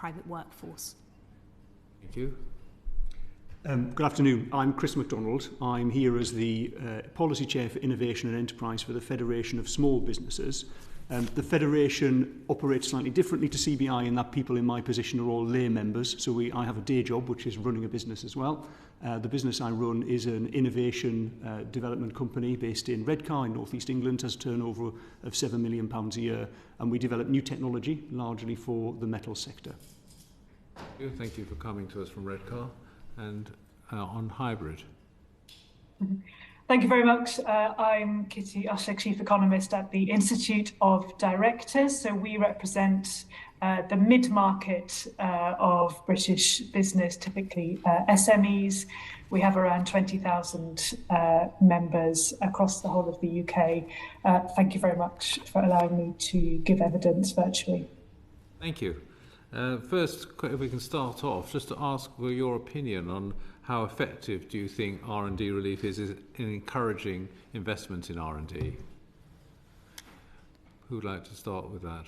private workforce. Thank you. Good afternoon. I'm Chris MacDonald. I'm here as the Policy Chair for Innovation and Enterprise for the Federation of Small Businesses. The Federation operates slightly differently to CBI in that people in my position are all lay members, so I have a day job which is running a business as well. The business I run is an innovation development company based in Redcar in North East England, has a turnover of £7 million a year, and we develop new technology largely for the metal sector. Thank you for coming to us from Redcar. And on hybrid. Thank you very much. I'm Kitty Usher, Chief Economist at the Institute of Directors. So we represent the mid-market of British business, typically SMEs. We have around 20,000 members across the whole of the UK. Thank you very much for allowing me to give evidence virtually. Thank you. First, if we can start off, just to ask for your opinion on how effective do you think R&D relief is in encouraging investment in R&D? Who would like to start with that?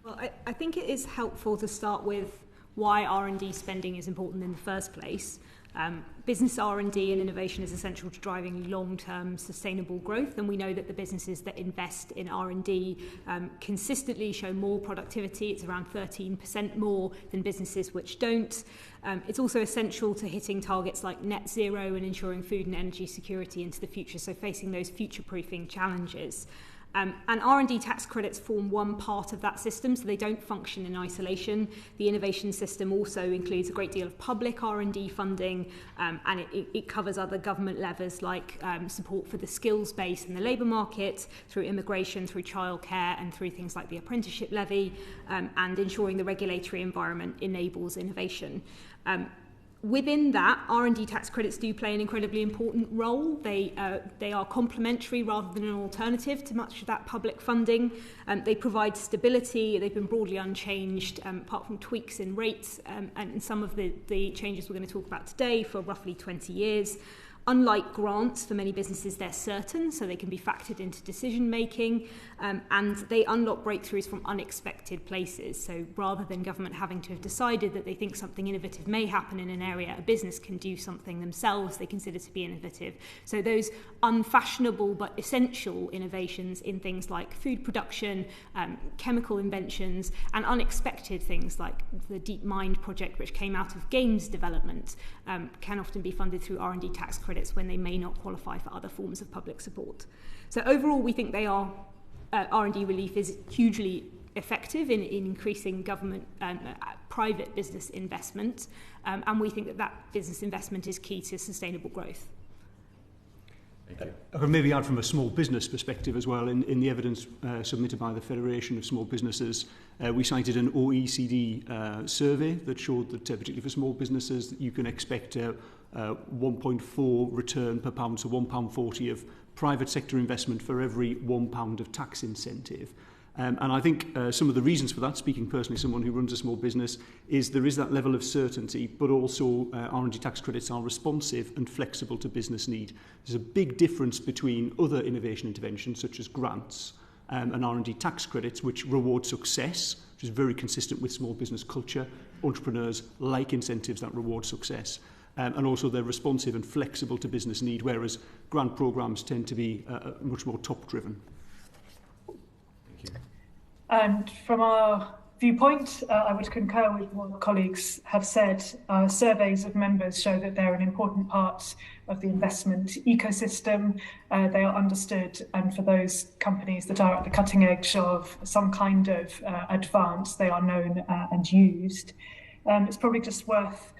Well, I think it is helpful to start with why R&D spending is important in the first place. Business R&D and innovation is essential to driving long-term sustainable growth, and we know that the businesses that invest in R&D consistently show more productivity. It's around 13% more than businesses which don't. It's also essential to hitting targets like net zero and ensuring food and energy security into the future, so facing those future-proofing challenges. And R&D tax credits form one part of that system, so they don't function in isolation. The innovation system also includes a great deal of public R&D funding, and it covers other government levers like support for the skills base in the labour market, through immigration, through childcare, and through things like the apprenticeship levy, and ensuring the regulatory environment enables innovation. Within that, R&D tax credits do play an incredibly important role. They are complementary rather than an alternative to much of that public funding. They provide stability. They've been broadly unchanged, apart from tweaks in rates and some of the changes we're going to talk about today, for roughly 20 years. Unlike grants, for many businesses, they're certain, so they can be factored into decision-making, and they unlock breakthroughs from unexpected places. So rather than government having to have decided that they think something innovative may happen in an area, a business can do something themselves they consider to be innovative. So those unfashionable but essential innovations in things like food production, chemical inventions, and unexpected things like the DeepMind project, which came out of games development, can often be funded through R&D tax credits when they may not qualify for other forms of public support. So overall, we think R&D relief is hugely effective in increasing government and private business investment, and we think that business investment is key to sustainable growth. I could maybe add from a small business perspective as well. In the evidence submitted by the Federation of Small Businesses, we cited an OECD survey that showed that, particularly for small businesses, that you can expect 1.4 return per pound, so £1.40 of private sector investment for every £1 of tax incentive. And I think some of the reasons for that, speaking personally, someone who runs a small business, is there is that level of certainty, but also R&D tax credits are responsive and flexible to business need. There's a big difference between other innovation interventions, such as grants and R&D tax credits, which reward success, which is very consistent with small business culture. Entrepreneurs like incentives that reward success. And also they're responsive and flexible to business need, whereas grant programmes tend to be much more top-driven. And from our viewpoint, I would concur with what colleagues have said. Surveys of members show that they're an important part of the investment ecosystem. They are understood, and for those companies that are at the cutting edge of some kind of advance, they are known and used. It's probably just worth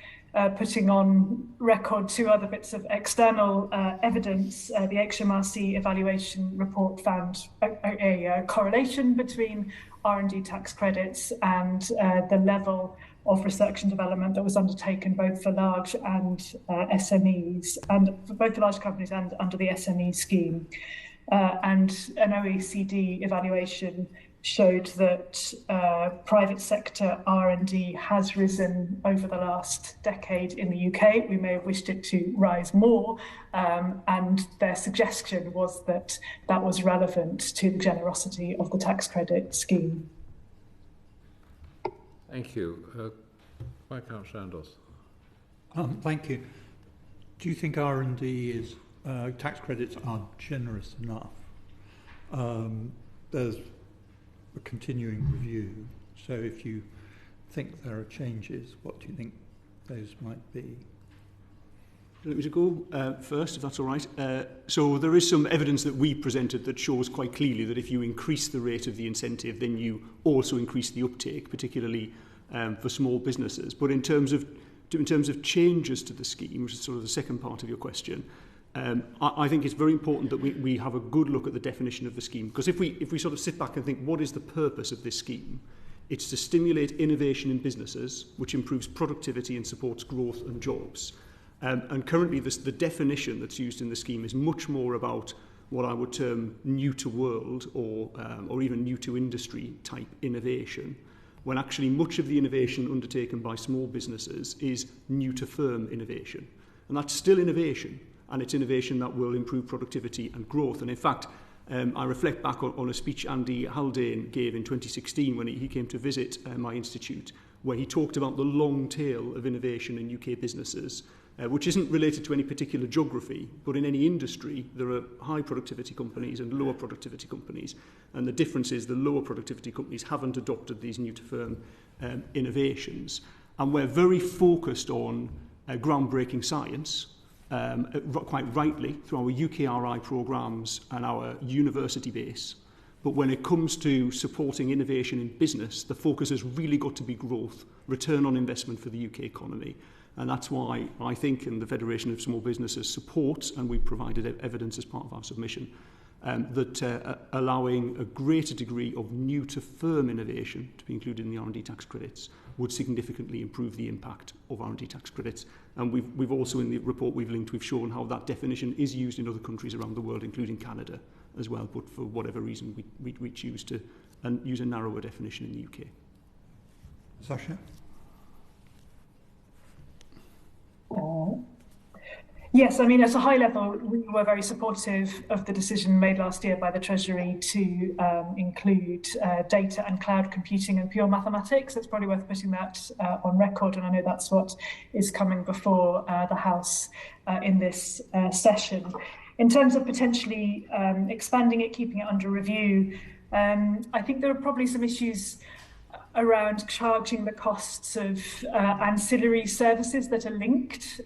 putting on record two other bits of external evidence. The HMRC evaluation report found a correlation between R&D tax credits and the level of research and development that was undertaken both for large and SMEs, and for both the large companies and under the SME scheme. And an OECD evaluation showed that private sector R&D has risen over the last decade in the UK. We may have wished it to rise more, and their suggestion was that that was relevant to the generosity of the tax credit scheme. Thank you. Viscount Chandos. Thank you. Do you think R&D is tax credits are generous enough? There's a continuing review, so if you think there are changes, what do you think those might be? Let me to go first, if that's all right. So there is some evidence that we presented that shows quite clearly that if you increase the rate of the incentive, then you also increase the uptake, particularly for small businesses. But in terms of changes to the scheme, which is sort of the second part of your question, I think it's very important that we have a good look at the definition of the scheme. Because if we sort of sit back and think, what is the purpose of this scheme? It's to stimulate innovation in businesses, which improves productivity and supports growth and jobs. And currently, the definition that's used in the scheme is much more about what I would term new to world or even new to industry type innovation, when actually much of the innovation undertaken by small businesses is new to firm innovation. And that's still innovation, and it's innovation that will improve productivity and growth. And in fact, I reflect back on a speech Andy Haldane gave in 2016 when he came to visit my institute, where he talked about the long tail of innovation in UK businesses, which isn't related to any particular geography, but in any industry, there are high productivity companies and lower productivity companies. And the difference is the lower productivity companies haven't adopted these new to firm innovations. And we're very focused on groundbreaking science, quite rightly, through our UKRI programmes and our university base. But when it comes to supporting innovation in business, the focus has really got to be growth, return on investment for the UK economy. And that's why I think, and the Federation of Small Businesses supports, and we provided evidence as part of our submission, that allowing a greater degree of new to firm innovation to be included in the R&D tax credits would significantly improve the impact of R&D tax credits. And we've also, in the report we've shown how that definition is used in other countries around the world, including Canada as well, but for whatever reason we choose to use a narrower definition in the UK. Sasha? Yes, I mean, at a high level, we were very supportive of the decision made last year by the Treasury to include data and cloud computing and pure mathematics. It's probably worth putting that on record, and I know that's what is coming before the House in this session. In terms of potentially expanding it, keeping it under review, I think there are probably some issues around charging the costs of ancillary services that are linked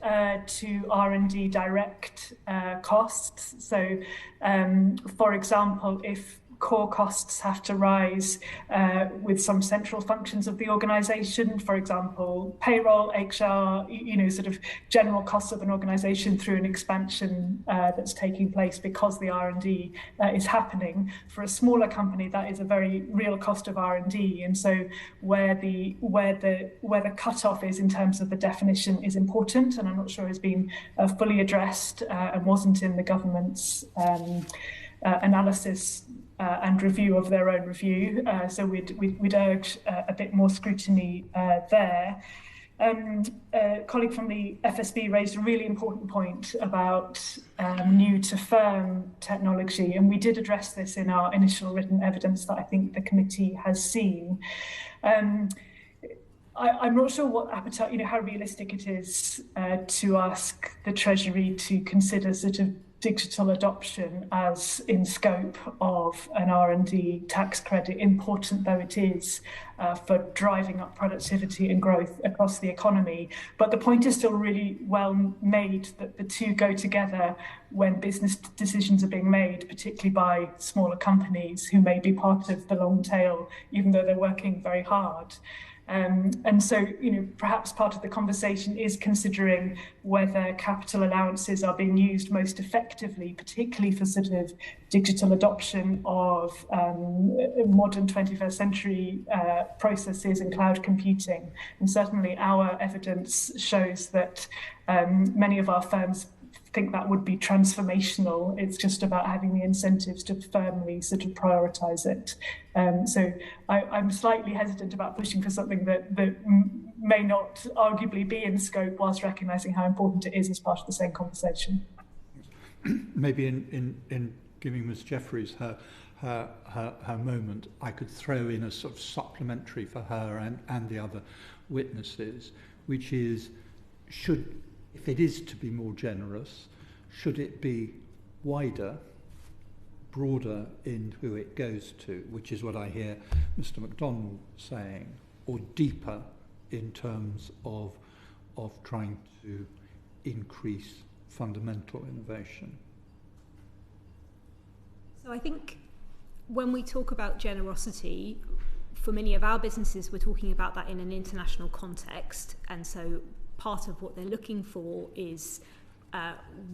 to R&D direct costs. So, for example, if core costs have to rise with some central functions of the organisation, for example, payroll, HR, sort of general costs of an organisation through an expansion that's taking place because the R&D is happening. For a smaller company, that is a very real cost of R&D, and so where the cutoff is in terms of the definition is important, and I'm not sure has been fully addressed and wasn't in the government's analysis and review of their own review. So we'd urge a bit more scrutiny there. A colleague from the FSB raised a really important point about new to firm technology, and we did address this in our initial written evidence that I think the committee has seen. I'm not sure what appetite, how realistic it is to ask the Treasury to consider sort of digital adoption as in scope of an R&D tax credit, important though it is for driving up productivity and growth across the economy. But the point is still really well made that the two go together when business decisions are being made, particularly by smaller companies who may be part of the long tail, even though they're working very hard. And so, perhaps part of the conversation is considering whether capital allowances are being used most effectively, particularly for sort of digital adoption of modern 21st century processes and cloud computing. And certainly our evidence shows that many of our firms think that would be transformational. It's just about having the incentives to firmly sort of prioritise it. So I'm slightly hesitant about pushing for something that may not arguably be in scope, whilst recognising how important it is as part of the same conversation. Maybe in giving Ms Jeffries her her moment, I could throw in a sort of supplementary for her and the other witnesses, which is, if it is to be more generous, should it be wider, broader in who it goes to, which is what I hear Mr. MacDonald saying, or deeper in terms of trying to increase fundamental innovation? So I think when we talk about generosity, for many of our businesses, we're talking about that in an international context. And so part of what they're looking for is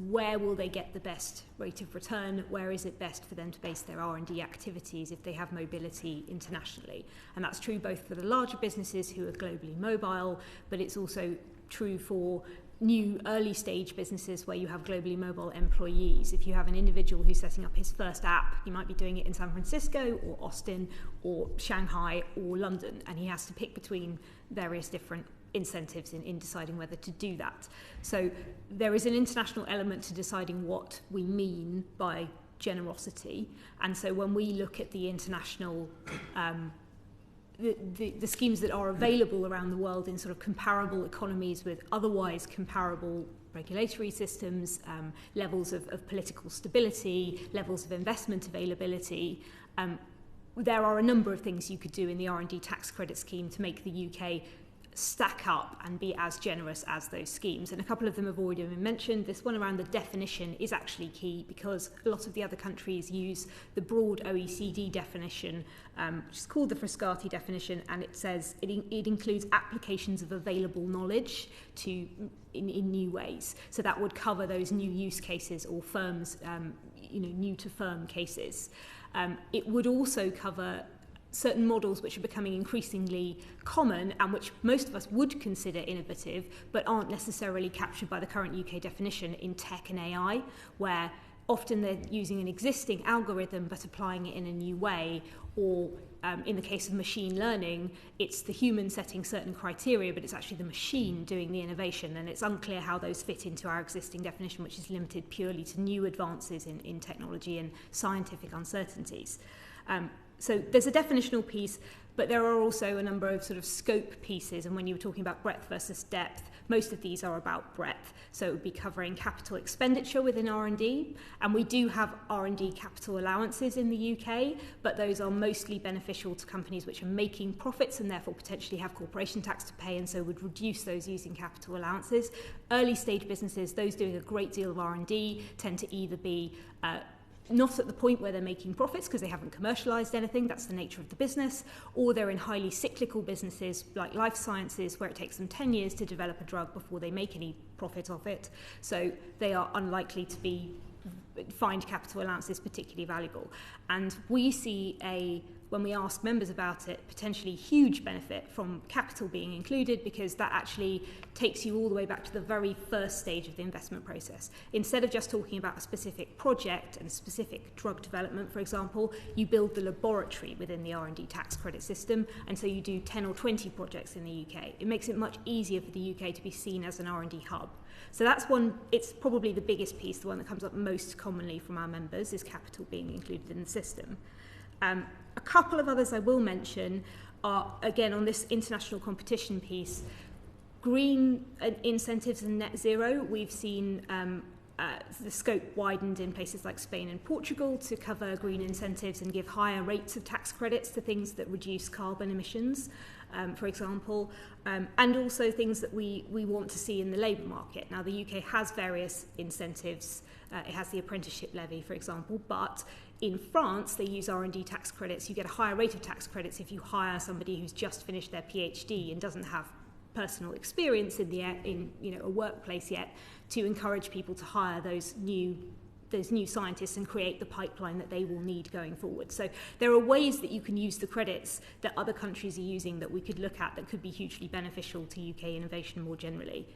where will they get the best rate of return? Where is it best for them to base their R&D activities if they have mobility internationally? And that's true both for the larger businesses who are globally mobile, but it's also true for new early stage businesses where you have globally mobile employees. If you have an individual who's setting up his first app, he might be doing it in San Francisco or Austin or Shanghai or London, and he has to pick between various different incentives in deciding whether to do that. So there is an international element to deciding what we mean by generosity. And so when we look at the international the schemes that are available around the world in sort of comparable economies with otherwise comparable regulatory systems, levels of political stability, levels of investment availability, there are a number of things you could do in the R&D tax credit scheme to make the UK stack up and be as generous as those schemes. And a couple of them have already been mentioned. This one around the definition is actually key because a lot of the other countries use the broad OECD definition, which is called the Frascati definition, and it says it includes applications of available knowledge in new ways. So that would cover those new use cases or firms, new to firm cases. It would also cover certain models which are becoming increasingly common and which most of us would consider innovative but aren't necessarily captured by the current UK definition in tech and AI, where often they're using an existing algorithm but applying it in a new way, or in the case of machine learning, it's the human setting certain criteria but it's actually the machine doing the innovation, and it's unclear how those fit into our existing definition, which is limited purely to new advances in technology and scientific uncertainties. So there's a definitional piece, but there are also a number of sort of scope pieces. And when you were talking about breadth versus depth, most of these are about breadth. So it would be covering capital expenditure within R&D. And we do have R&D capital allowances in the UK, but those are mostly beneficial to companies which are making profits and therefore potentially have corporation tax to pay, and so would reduce those using capital allowances. Early stage businesses, those doing a great deal of R&D, tend to either be not at the point where they're making profits because they haven't commercialized anything, that's the nature of the business, or they're in highly cyclical businesses like life sciences where it takes them 10 years to develop a drug before they make any profit of it. So they are unlikely to find capital allowances particularly valuable. And we see when we ask members about it, potentially huge benefit from capital being included, because that actually takes you all the way back to the very first stage of the investment process. Instead of just talking about a specific project and specific drug development, for example, you build the laboratory within the R&D tax credit system, and so you do 10 or 20 projects in the UK. It makes it much easier for the UK to be seen as an R&D hub. So that's one, it's probably the biggest piece, the one that comes up most commonly from our members, is capital being included in the system. A couple of others I will mention are, again, on this international competition piece, green incentives and net zero. We've seen the scope widened in places like Spain and Portugal to cover green incentives and give higher rates of tax credits to things that reduce carbon emissions, for example, and also things that we want to see in the labour market. Now, the UK has various incentives. It has the apprenticeship levy, for example, but in France, they use R&D tax credits. You get a higher rate of tax credits if you hire somebody who's just finished their PhD and doesn't have personal experience in a workplace yet, to encourage people to hire those new scientists and create the pipeline that they will need going forward. So there are ways that you can use the credits that other countries are using that we could look at that could be hugely beneficial to UK innovation more generally.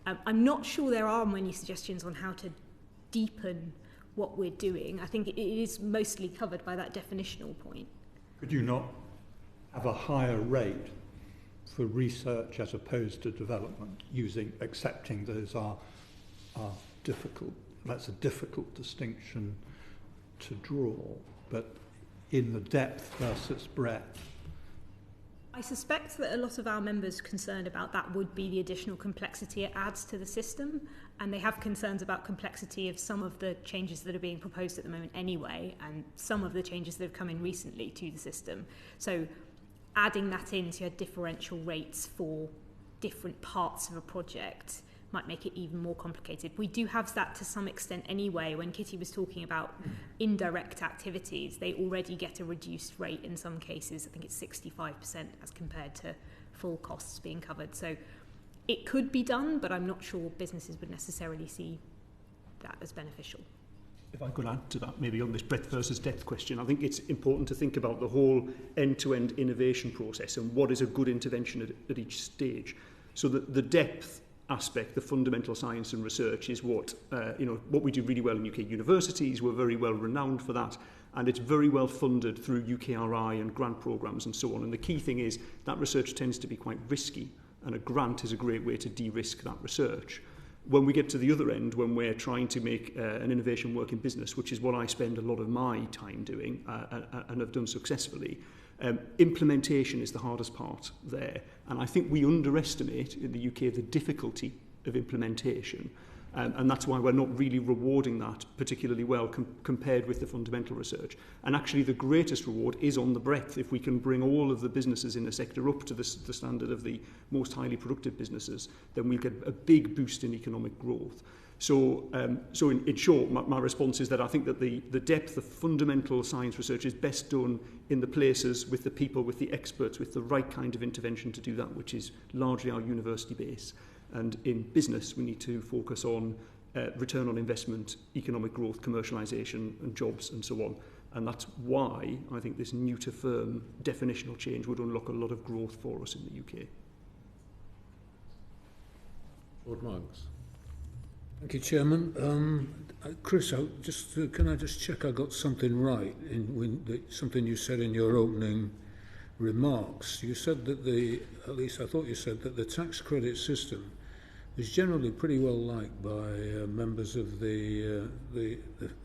I'm not sure there are many suggestions on how to deepen what we're doing. I think it is mostly covered by that definitional point. Could you not have a higher rate for research as opposed to development, accepting those are difficult? That's a difficult distinction to draw, but in the depth versus breadth? I suspect that a lot of our members concerned about that would be the additional complexity it adds to the system, and they have concerns about complexity of some of the changes that are being proposed at the moment anyway, and some of the changes that have come in recently to the system. So adding that in, so you had differential rates for different parts of a project might make it even more complicated. We do have that to some extent anyway. When Kitty was talking about indirect activities, they already get a reduced rate in some cases. I think it's 65% as compared to full costs being covered. So it could be done, but I'm not sure businesses would necessarily see that as beneficial. If I could add to that, maybe on this breadth versus depth question, I think it's important to think about the whole end-to-end innovation process and what is a good intervention at each stage. So the depth aspect, the fundamental science and research, is what what we do really well in UK universities. We're very well renowned for that, and it's very well funded through UKRI and grant programmes and so on. And the key thing is that research tends to be quite risky, and a grant is a great way to de-risk that research. When we get to the other end, when we're trying to make an innovation work in business, which is what I spend a lot of my time doing and have done successfully, implementation is the hardest part there. And I think we underestimate in the UK the difficulty of implementation. And that's why we're not really rewarding that particularly well compared with the fundamental research. And actually the greatest reward is on the breadth. If we can bring all of the businesses in a sector up to the standard of the most highly productive businesses, then we'll get a big boost in economic growth. So in short, my response is that I think that the depth of fundamental science research is best done in the places with the people, with the experts, with the right kind of intervention to do that, which is largely our university base. And in business, we need to focus on return on investment, economic growth, commercialisation and jobs and so on. And that's why I think this new to firm definitional change would unlock a lot of growth for us in the UK. Lord Monks. Thank you, Chairman. Chris, can I just check I got something right in something you said in your opening remarks? You said that at least I thought you said that the tax credit system is generally pretty well liked by members of the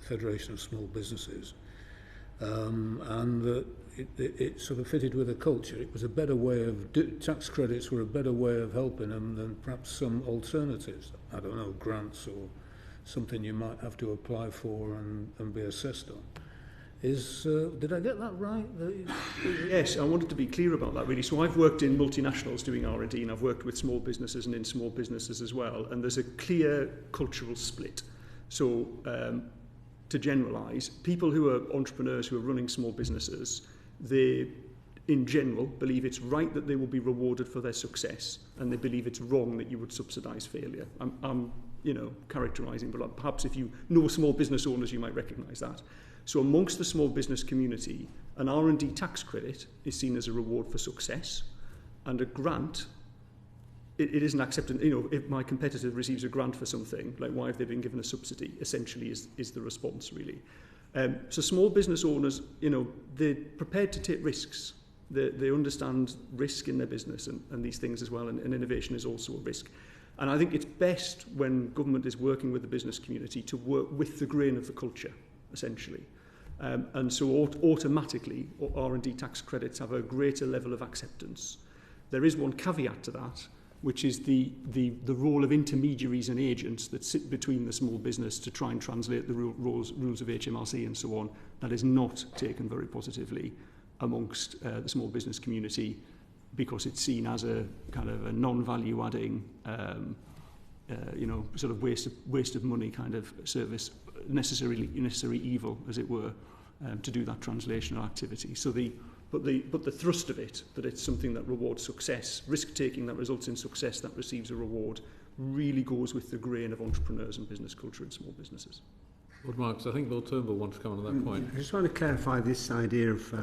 Federation of Small Businesses, and that it sort of fitted with the culture. It was a better way of tax credits were a better way of helping them than perhaps some alternatives. I don't know, grants or something you might have to apply for and be assessed on. Did I get that right? Yes, I wanted to be clear about that really. So I've worked in multinationals doing R&D, and I've worked with small businesses and in small businesses as well, and there's a clear cultural split. So to generalise, people who are entrepreneurs who are running small businesses, they in general believe it's right that they will be rewarded for their success, and they believe it's wrong that you would subsidise failure. I'm characterising, but perhaps if you know small business owners you might recognise that. So amongst the small business community, an R&D tax credit is seen as a reward for success, and a grant, it isn't accepted. If my competitor receives a grant for something, like why have they been given a subsidy, essentially is the response really. So small business owners, they're prepared to take risks. They understand risk in their business and these things as well, and innovation is also a risk. And I think it's best when government is working with the business community to work with the grain of the culture, essentially. And so automatically R&D tax credits have a greater level of acceptance. There is one caveat to that, which is the role of intermediaries and agents that sit between the small business to try and translate the rules of HMRC and so on. That is not taken very positively amongst the small business community, because it's seen as a kind of a non-value adding, sort of waste of money kind of service, necessary evil, as it were, to do that translational activity. So but the thrust of it, that it's something that rewards success, risk-taking that results in success that receives a reward, really goes with the grain of entrepreneurs and business culture in small businesses. Lord Marks, I think Lord Turnbull wants to come on to that point. I just want to clarify this idea of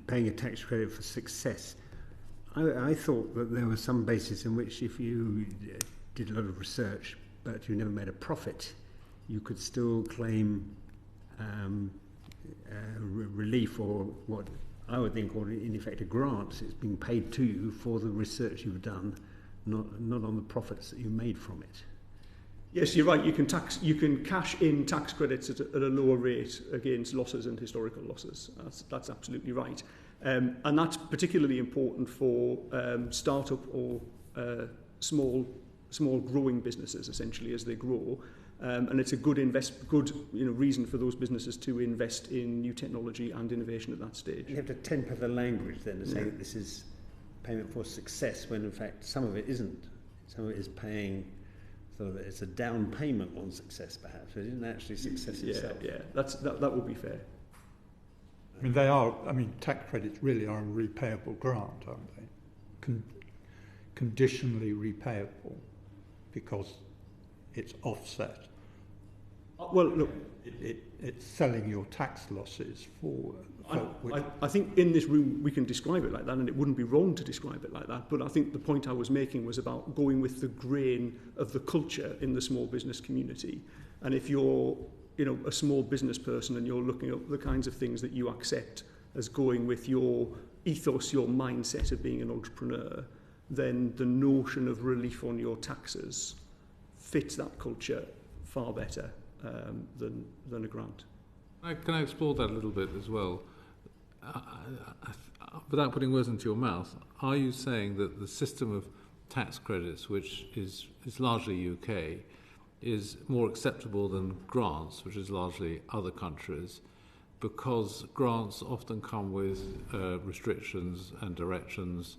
paying a tax credit for success. I thought that there was some basis in which if you did a lot of research but you never made a profit, you could still claim relief, or what I would think, or in effect a grant. It's being paid to you for the research you've done, not on the profits that you made from it. Yes, you're right. You can cash in tax credits at a lower rate against losses and historical losses. That's absolutely right. And that's particularly important for startup or small growing businesses, essentially, as they grow. And it's a good reason for those businesses to invest in new technology and innovation at that stage. You have to temper the language then to say that this is payment for success, when in fact some of it isn't. Some of it is paying, sort of, it's a down payment on success, perhaps. It isn't actually success itself. Yeah, that would be fair. I mean, tax credits really are a repayable grant, aren't they? Conditionally repayable, because it's offset. Well, look, it's selling your tax losses forward. I think in this room we can describe it like that, and it wouldn't be wrong to describe it like that. But I think the point I was making was about going with the grain of the culture in the small business community. And if you're, a small business person and you're looking at the kinds of things that you accept as going with your ethos, your mindset of being an entrepreneur, then the notion of relief on your taxes fits that culture far better than a grant. Can I explore that a little bit as well? Without putting words into your mouth, are you saying that the system of tax credits, which is largely UK, is more acceptable than grants, which is largely other countries, because grants often come with restrictions and directions,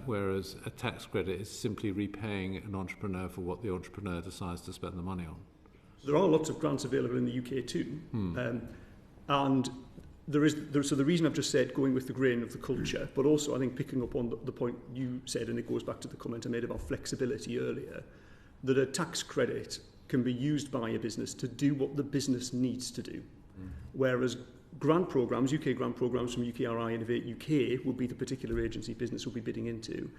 whereas a tax credit is simply repaying an entrepreneur for what the entrepreneur decides to spend the money on? There are lots of grants available in the UK too. And so the reason I've just said going with the grain of the culture, but also I think picking up on the point you said, and it goes back to the comment I made about flexibility earlier, that a tax credit can be used by a business to do what the business needs to do. Whereas grant programs, UK grant programs from UKRI, Innovate UK, would be the particular agency business will be bidding into.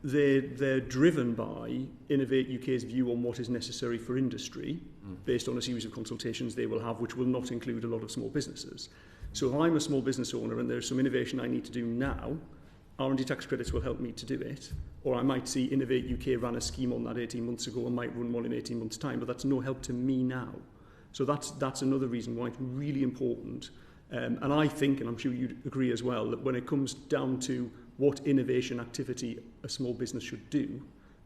They're driven by Innovate UK's view on what is necessary for industry, based on a series of consultations they will have, which will not include a lot of small businesses. So if I'm a small business owner and there's some innovation I need to do now, R&D tax credits will help me to do it. Or I might see Innovate UK ran a scheme on that 18 months ago and might run one in 18 months' time, but that's no help to me now. So that's another reason why it's really important. And I think, and I'm sure you'd agree as well, that when it comes down to what innovation activity a small business should do,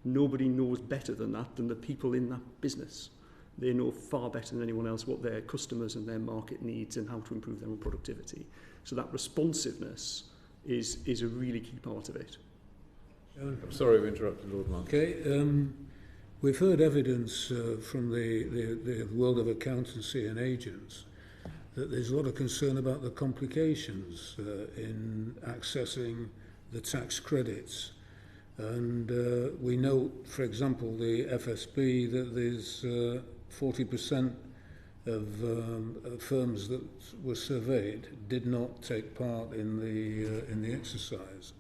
nobody knows better than the people in that business. They know far better than anyone else what their customers and their market needs and how to improve their own productivity. So that responsiveness is a really key part of it. I'm sorry I've interrupted, Lord Mark. Okay, we've heard evidence from the world of accountancy and agents that there's a lot of concern about the complications in accessing the tax credits. And we know, for example, the FSB, that there's 40% of firms that were surveyed did not take part in the exercise.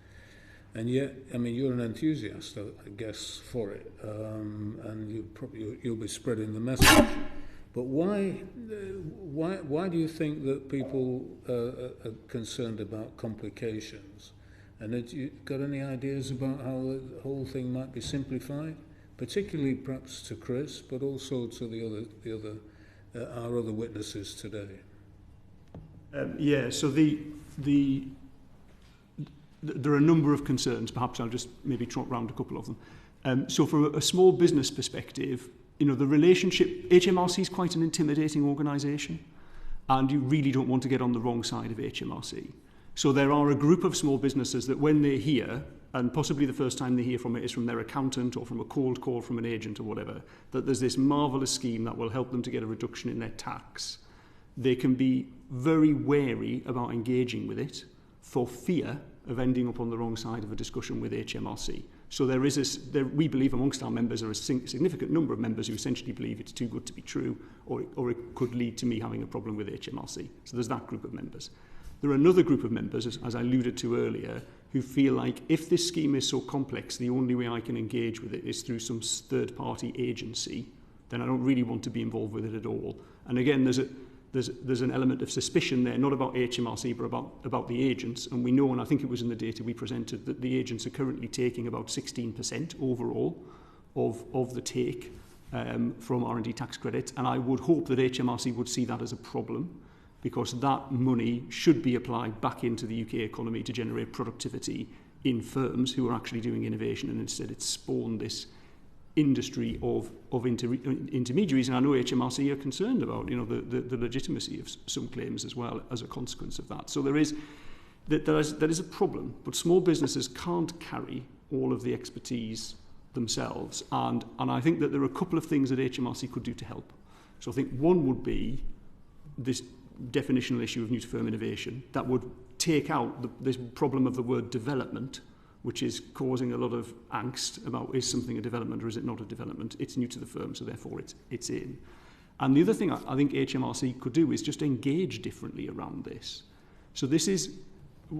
And yet, I mean, you're an enthusiast, I guess, for it, and you'll be spreading the message. But why do you think that people are concerned about complications? And have you got any ideas about how the whole thing might be simplified, particularly perhaps to Chris, but also to our other witnesses today? So there are a number of concerns. Perhaps I'll just maybe trot round a couple of them. So from a small business perspective, the relationship, HMRC is quite an intimidating organisation, and you really don't want to get on the wrong side of HMRC. So there are a group of small businesses that when they hear, and possibly the first time they hear from it is from their accountant or from a cold call from an agent or whatever, that there's this marvellous scheme that will help them to get a reduction in their tax, they can be very wary about engaging with it for fear of ending up on the wrong side of a discussion with HMRC. So we believe amongst our members are a significant number of members who essentially believe it's too good to be true, or it could lead to me having a problem with HMRC. So there's that group of members. There are another group of members, as I alluded to earlier, who feel like if this scheme is so complex, the only way I can engage with it is through some third-party agency, then I don't really want to be involved with it at all. And again, there's an element of suspicion there, not about HMRC, but about the agents. And we know, and I think it was in the data we presented, that the agents are currently taking about 16% overall of the take. from R&D tax credits, and I would hope that HMRC would see that as a problem, because that money should be applied back into the UK economy to generate productivity in firms who are actually doing innovation, and instead it's spawned this industry of intermediaries. And I know HMRC are concerned about the legitimacy of some claims as well as a consequence of that. So there is a problem, but small businesses can't carry all of the expertise themselves, and I think that there are a couple of things that HMRC could do to help. So I think one would be this definitional issue of new to firm innovation that would take out this problem of the word development, which is causing a lot of angst about, is something a development or is it not a development? It's new to the firm, so therefore it's in. And the other thing I think HMRC could do is just engage differently around this. So this is,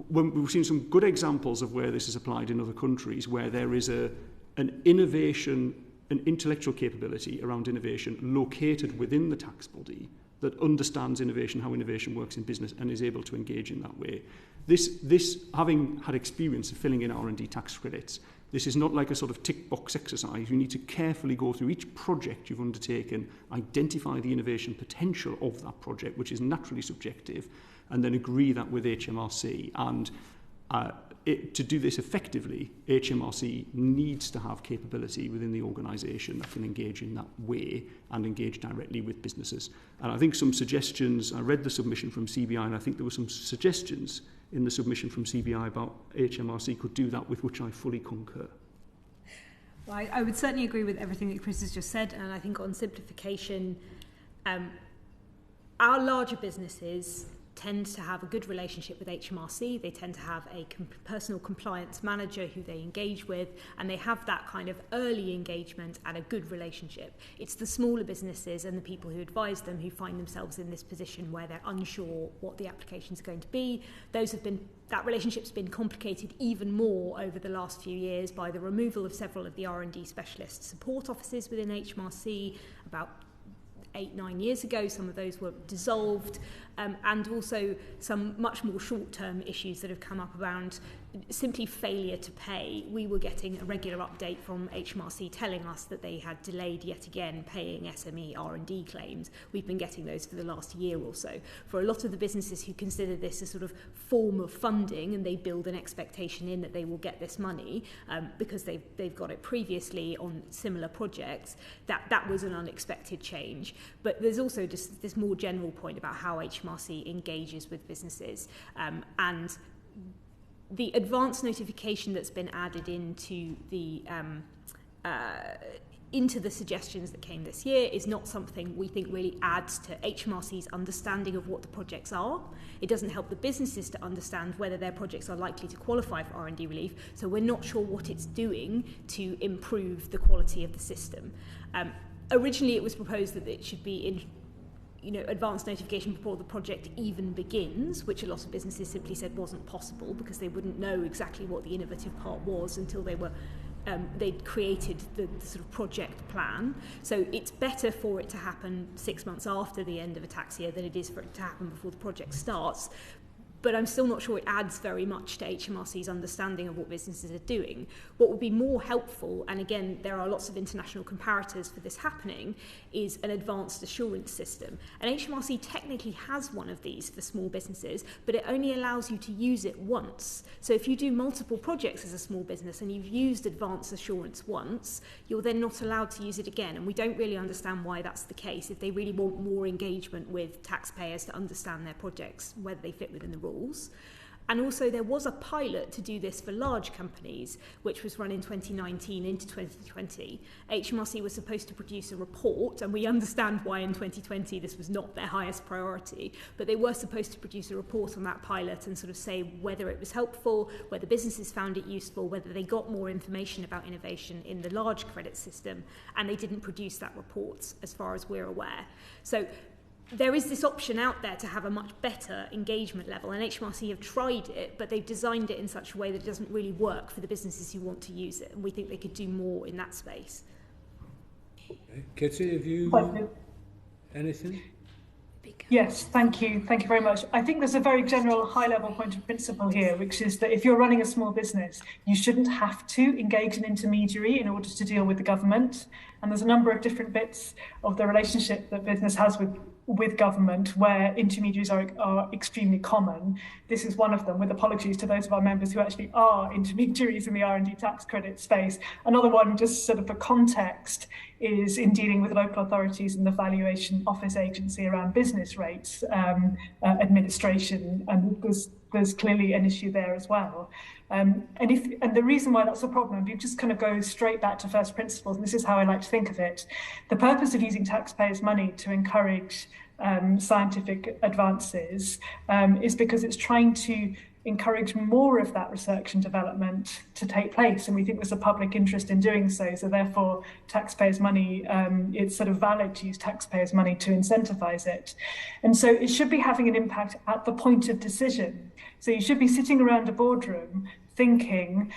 when we've seen some good examples of where this is applied in other countries, where there is an innovation, an intellectual capability around innovation located within the tax body that understands innovation, how innovation works in business, and is able to engage in that way. This, having had experience of filling in R&D tax credits, this is not like a sort of tick box exercise. You need to carefully go through each project you've undertaken, identify the innovation potential of that project, which is naturally subjective, and then agree that with HMRC. And to do this effectively, HMRC needs to have capability within the organisation that can engage in that way and engage directly with businesses. And I think some suggestions, I read the submission from CBI, and I think there were some suggestions in the submission from CBI about HMRC could do that, with which I fully concur. Well, I would certainly agree with everything that Chris has just said, and I think on simplification, our larger businesses tend to have a good relationship with HMRC. They tend to have a personal compliance manager who they engage with, and they have that kind of early engagement and a good relationship. It's the smaller businesses and the people who advise them who find themselves in this position where they're unsure what the applications are going to be. That relationship's been complicated even more over the last few years by the removal of several of the R&D specialist support offices within HMRC about 8-9 years ago. Some of those were dissolved, and also some much more short-term issues that have come up around simply failure to pay. We were getting a regular update from HMRC telling us that they had delayed yet again paying SME R&D claims. We've been getting those for the last year or so. For a lot of the businesses who consider this a sort of form of funding, and they build an expectation in that they will get this money because they've got it previously on similar projects, that was an unexpected change. But there's also just this more general point about how HMRC engages with businesses, and the advance notification that's been added into the suggestions that came this year is not something we think really adds to HMRC's understanding of what the projects are. It doesn't help the businesses to understand whether their projects are likely to qualify for R&D relief, so we're not sure what it's doing to improve the quality of the system. Originally it was proposed that it should be advance notification before the project even begins, which a lot of businesses simply said wasn't possible because they wouldn't know exactly what the innovative part was until they'd created the sort of project plan. So it's better for it to happen 6 months after the end of a tax year than it is for it to happen before the project starts. But I'm still not sure it adds very much to HMRC's understanding of what businesses are doing. What would be more helpful, and again, there are lots of international comparators for this happening, is an advanced assurance system. And HMRC technically has one of these for small businesses, but it only allows you to use it once. So if you do multiple projects as a small business and you've used advanced assurance once, you're then not allowed to use it again. And we don't really understand why that's the case, if they really want more engagement with taxpayers to understand their projects, whether they fit within the rules. And also there was a pilot to do this for large companies, which was run in 2019 into 2020. HMRC was supposed to produce a report, and we understand why in 2020 this was not their highest priority, but they were supposed to produce a report on that pilot and sort of say whether it was helpful, whether businesses found it useful, whether they got more information about innovation in the large credit system, and they didn't produce that report as far as we're aware. So there is this option out there to have a much better engagement level, and HMRC have tried it, but they've designed it in such a way that it doesn't really work for the businesses who want to use it, and we think they could do more in that space. Okay. Kitty, have you anything? Yes, thank you. Thank you very much. I think there's a very general high-level point of principle here, which is that if you're running a small business, you shouldn't have to engage an intermediary in order to deal with the government. And there's a number of different bits of the relationship that business has with government where intermediaries are extremely common. This is one of them, with apologies to those of our members who actually are intermediaries in the R&D tax credit space. Another one, just sort of for context, is in dealing with local authorities and the Valuation Office Agency around business rates administration, and there's clearly an issue there as well. And the reason why that's a problem, if you just kind of go straight back to first principles, and this is how I like to think of it, the purpose of using taxpayers' money to encourage scientific advances is because it's trying to encourage more of that research and development to take place, and we think there's a public interest in doing so. So therefore, taxpayers' money, it's sort of valid to use taxpayers' money to incentivize it. And so it should be having an impact at the point of decision. So you should be sitting around a boardroom thinking,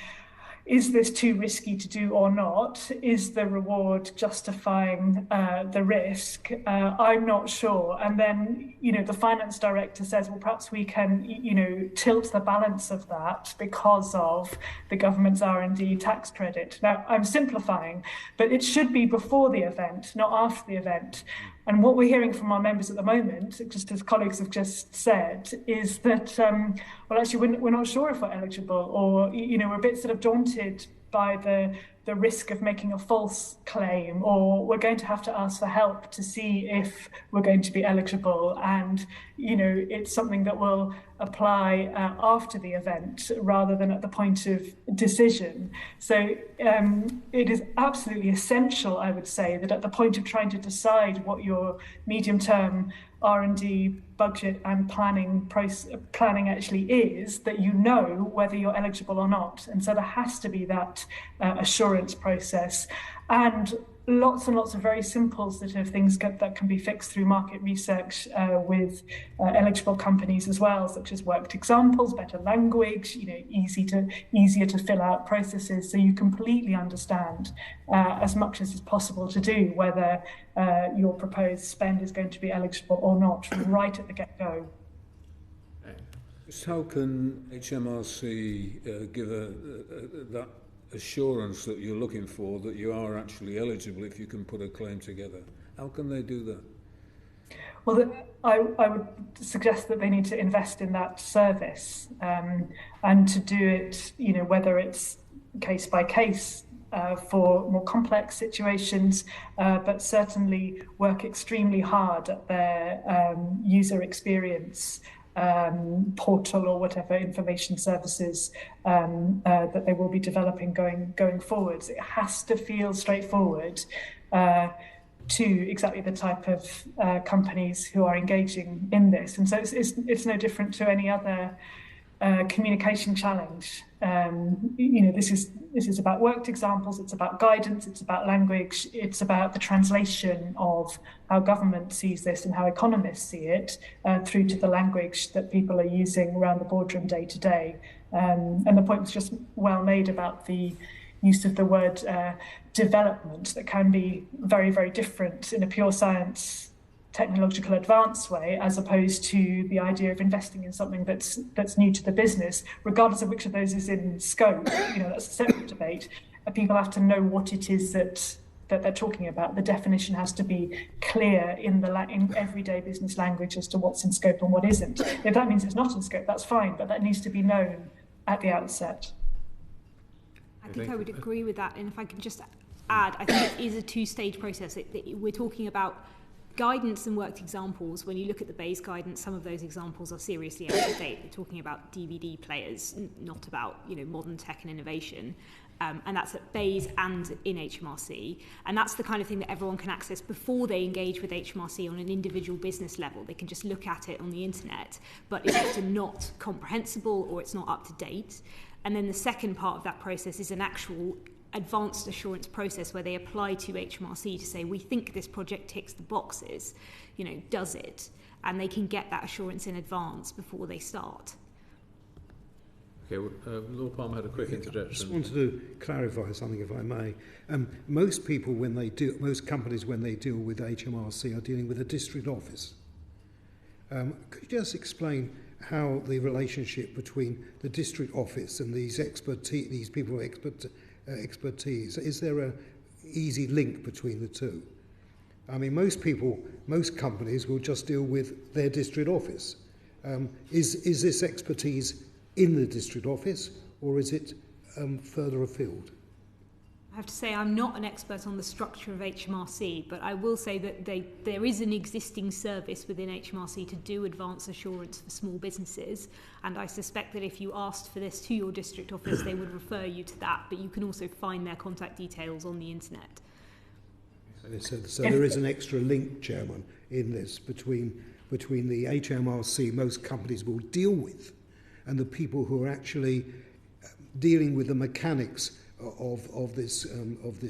is this too risky to do or not? Is the reward justifying the risk? I'm not sure. And then, the finance director says, well, perhaps we can, tilt the balance of that because of the government's R&D tax credit. Now, I'm simplifying, but it should be before the event, not after the event. And what we're hearing from our members at the moment, just as colleagues have just said, is that, well, actually, we're not sure if we're eligible, or, we're a bit sort of daunted by the risk of making a false claim, or we're going to have to ask for help to see if we're going to be eligible. And, it's something that will apply after the event rather than at the point of decision. So it is absolutely essential, I would say, that at the point of trying to decide what your medium-term R&D budget and planning actually is, that you know whether you're eligible or not. And so there has to be that assurance process, and lots and lots of very simple sort of things that can be fixed through market research with eligible companies as well, such as worked examples, better language, easier to fill out processes, so you completely understand as much as is possible to do whether your proposed spend is going to be eligible or not right at the get-go. Just how can HMRC give that assurance that you're looking for, that you are actually eligible if you can put a claim together? How can they do that? Well, I would suggest that they need to invest in that service and to do it, whether it's case by case for more complex situations, but certainly work extremely hard at their user experience portal or whatever information services that they will be developing going forwards. It has to feel straightforward to exactly the type of companies who are engaging in this, and so it's no different to any other communication challenge. This is about worked examples, it's about guidance, it's about language, it's about the translation of how government sees this and how economists see it through to the language that people are using around the boardroom day to day. And the point was just well made about the use of the word development that can be very, very different in a pure science technological advanced way, as opposed to the idea of investing in something that's new to the business, regardless of which of those is in scope. That's a separate debate. People have to know what it is that they're talking about. The definition has to be clear in everyday business language as to what's in scope and what isn't. If that means it's not in scope, that's fine, but that needs to be known at the outset. I think I would agree with that, and if I can just add, I think it is a two-stage process. We're talking about guidance and worked examples. When you look at the Bayes guidance, some of those examples are seriously out of date. We're talking about DVD players, not about modern tech and innovation. And that's at Bayes and in HMRC. And that's the kind of thing that everyone can access before they engage with HMRC on an individual business level. They can just look at it on the internet, but it's often not comprehensible or it's not up to date. And then the second part of that process is an actual advanced assurance process where they apply to HMRC to say, we think this project ticks the boxes, does it? And they can get that assurance in advance before they start. Okay, Lord Palmer had a quick interjection. I just wanted to clarify something, if I may. Most companies, when they deal with HMRC, are dealing with a district office. Could you just explain how the relationship between the district office and these people with expertise, is there a easy link between the two? I mean, most companies will just deal with their district office. Is this expertise in the district office, or is it further afield? I have to say I'm not an expert on the structure of HMRC, but I will say that there is an existing service within HMRC to do advance assurance for small businesses, and I suspect that if you asked for this to your district office, they would refer you to that, but you can also find their contact details on the internet. So there is an extra link, Chairman, in this between the HMRC most companies will deal with and the people who are actually dealing with the mechanics of this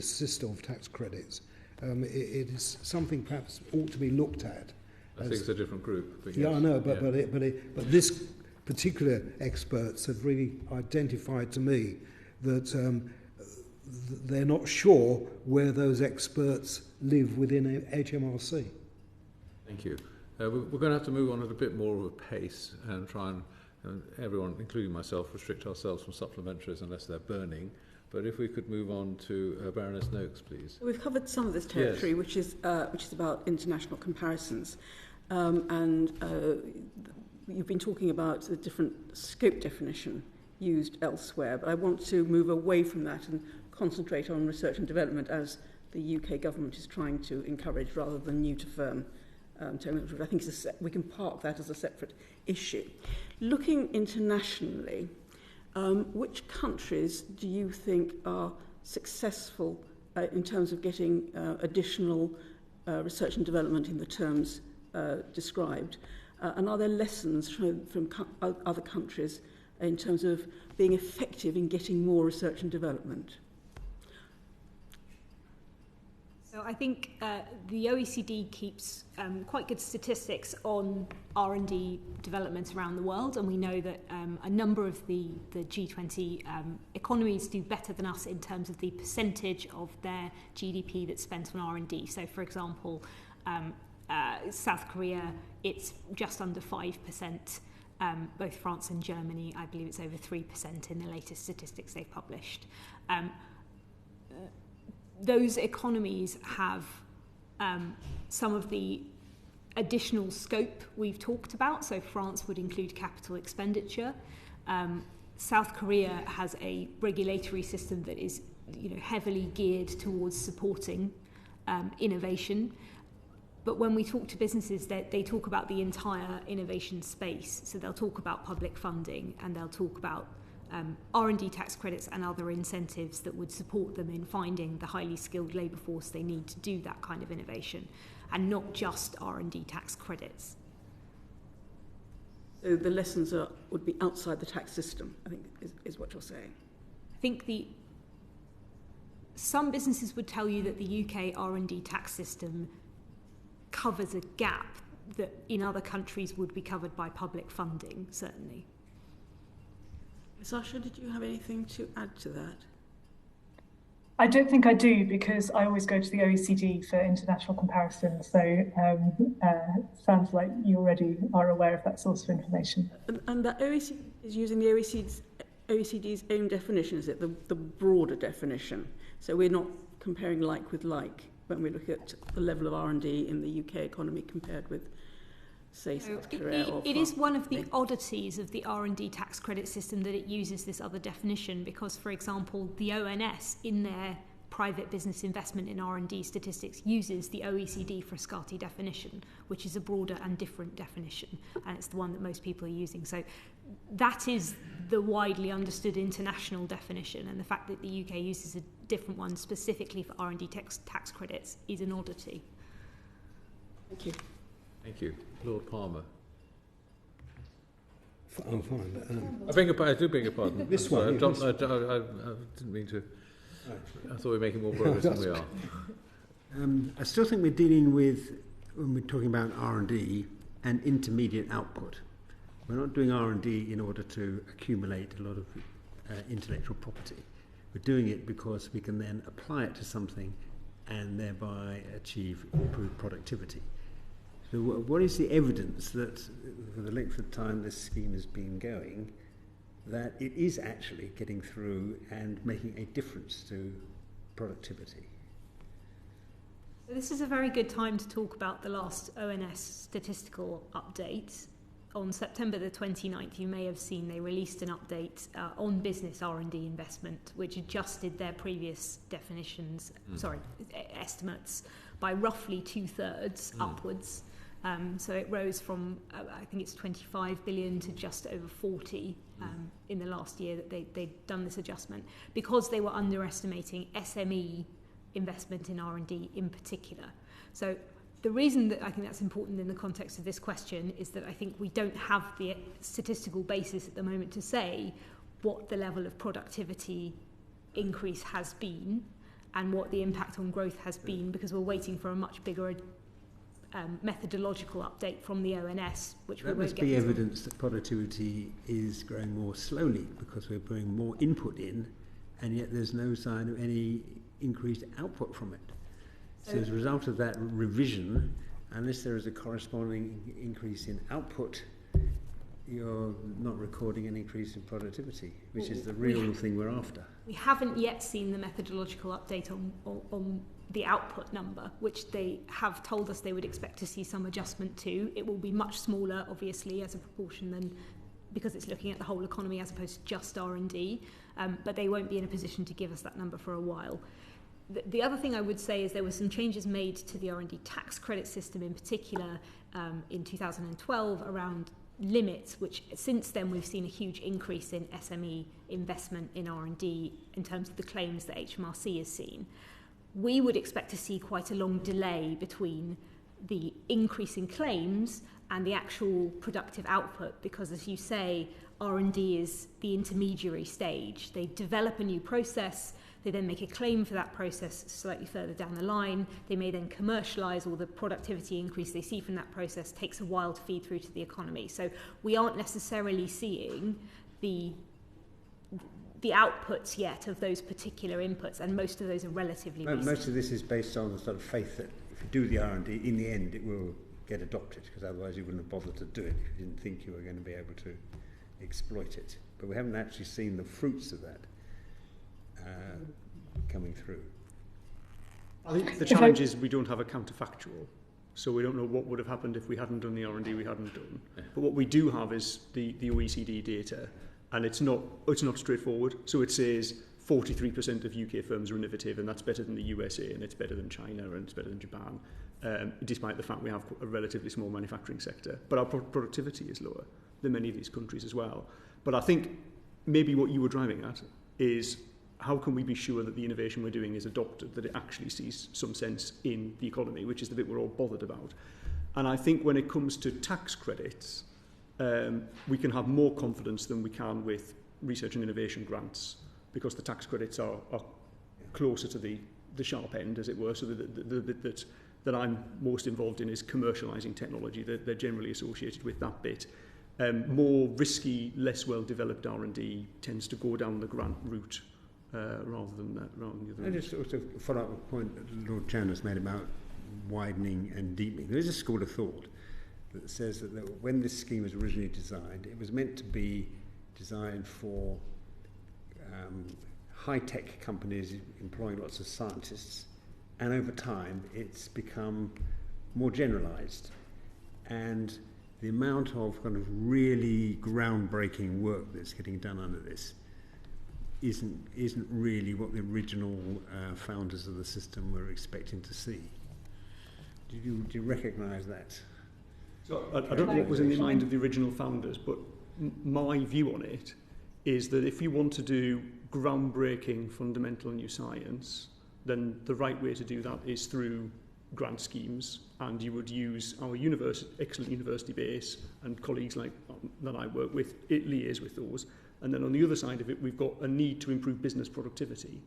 system of tax credits. It is something perhaps ought to be looked at. I think it's a different group. But yeah, yes. I know, but this particular experts have really identified to me that they're not sure where those experts live within HMRC. Thank you. We're going to have to move on at a bit more of a pace and try and everyone, including myself, restrict ourselves from supplementaries unless they're burning. But if we could move on to Baroness Noakes, please. We've covered some of this territory, yes, which is about international comparisons, and you've been talking about the different scope definition used elsewhere. But I want to move away from that and concentrate on research and development, as the UK government is trying to encourage, rather than new to firm terminology. I think we can park that as a separate issue. Looking internationally, which countries do you think are successful in terms of getting additional research and development in the terms described? And are there lessons from other countries in terms of being effective in getting more research and development? So I think the OECD keeps quite good statistics on R&D development around the world, and we know that a number of the G20 economies do better than us in terms of the percentage of their GDP that's spent on R&D. So, for example, South Korea, it's just under 5%. Both France and Germany, I believe it's over 3% in the latest statistics they've published. Those economies have some of the additional scope we've talked about. So France would include capital expenditure. South Korea has a regulatory system that is, heavily geared towards supporting innovation. But when we talk to businesses, they talk about the entire innovation space. So they'll talk about public funding, and they'll talk about R&D tax credits and other incentives that would support them in finding the highly skilled labour force they need to do that kind of innovation, and not just R&D tax credits. So the lessons would be outside the tax system, I think, is what you're saying. I think some businesses would tell you that the UK R&D tax system covers a gap that in other countries would be covered by public funding, certainly. Sasha, did you have anything to add to that? I don't think I do, because I always go to the OECD for international comparisons. So sounds like you already are aware of that source of information. And the OECD is using the OECD's own definition, is it? The broader definition. So we're not comparing like with like when we look at the level of R&D in the UK economy compared with, say, South Korea. It is one of the oddities of the R&D tax credit system that it uses this other definition, because, for example, the ONS in their private business investment in R&D statistics uses the OECD Frascati definition, which is a broader and different definition, and it's the one that most people are using. So that is the widely understood international definition, and the fact that the UK uses a different one specifically for R&D tax credits is an oddity. Thank you. Thank you. Lord Palmer. I'm fine. I do beg your pardon. This one. I didn't mean to. I thought we were making more progress than we are. I still think we're dealing with, when we're talking about R&D, an intermediate output. We're not doing R&D in order to accumulate a lot of intellectual property. We're doing it because we can then apply it to something and thereby achieve improved productivity. So what is the evidence that, for the length of time this scheme has been going, that it is actually getting through and making a difference to productivity? This is a very good time to talk about the last ONS statistical update. On September the 29th, you may have seen they released an update on business R&D investment, which adjusted their previous estimates by roughly 2/3 upwards. So it rose from, I think it's 25 billion to just over 40 in the last year that they'd done this adjustment, because they were underestimating SME investment in R&D in particular. So the reason that I think that's important in the context of this question is that I think we don't have the statistical basis at the moment to say what the level of productivity increase has been and what the impact on growth has been, because we're waiting for a much bigger methodological update from the ONS, which that we must won't get be to. evidence that productivity is growing more slowly because we're putting more input in, and yet there's no sign of any increased output from it. So as a result of that revision, unless there is a corresponding increase in output, you're not recording an increase in productivity, which is the real thing we're after. We haven't yet seen the methodological update on the output number, which they have told us they would expect to see some adjustment to. It will be much smaller, obviously, as a proportion than, because it's looking at the whole economy as opposed to just R&D, but they won't be in a position to give us that number for a while. The other thing I would say is there were some changes made to the R&D tax credit system in particular in 2012 around limits, which since then we've seen a huge increase in SME investment in R&D in terms of the claims that HMRC has seen. We would expect to see quite a long delay between the increase in claims and the actual productive output, because as you say, R&D is the intermediary stage. They develop a new process, they then make a claim for that process slightly further down the line. They may then commercialise, or the productivity increase they see from that process takes a while to feed through to the economy. So we aren't necessarily seeing the outputs yet of those particular inputs, and most of those are relatively recent. Most of this is based on the sort of faith that if you do the R&D, in the end it will get adopted, because otherwise you wouldn't have bothered to do it if you didn't think you were going to be able to exploit it. But we haven't actually seen the fruits of that coming through. I think the challenge is we don't have a counterfactual, so we don't know what would have happened if we hadn't done the R&D we hadn't done. Yeah. But what we do have is the OECD data, and it's not straightforward. So it says 43% of UK firms are innovative, and that's better than the USA, and it's better than China, and it's better than Japan, despite the fact we have a relatively small manufacturing sector. But our productivity is lower than many of these countries as well. But I think maybe what you were driving at is, how can we be sure that the innovation we're doing is adopted, that it actually sees some sense in the economy, which is the bit we're all bothered about. And I think when it comes to tax credits, we can have more confidence than we can with research and innovation grants, because the tax credits are closer to the sharp end, as it were. So the bit that I'm most involved in is commercialising technology. They're generally associated with that bit. More risky, less well-developed R&D tends to go down the grant route rather than the other route. I just also follow up a point that Lord Chandos made about widening and deepening. There is a school of thought that says that when this scheme was originally designed, it was meant to be designed for high-tech companies employing lots of scientists, and over time it's become more generalised, and the amount of kind of really groundbreaking work that's getting done under this isn't really what the original founders of the system were expecting to see. Do you recognise that? So I don't know what was in the mind of the original founders, but my view on it is that if you want to do groundbreaking fundamental new science, then the right way to do that is through grant schemes, and you would use our excellent university base and colleagues like that I work with, it liaise with those. And then on the other side of it, we've got a need to improve business productivity.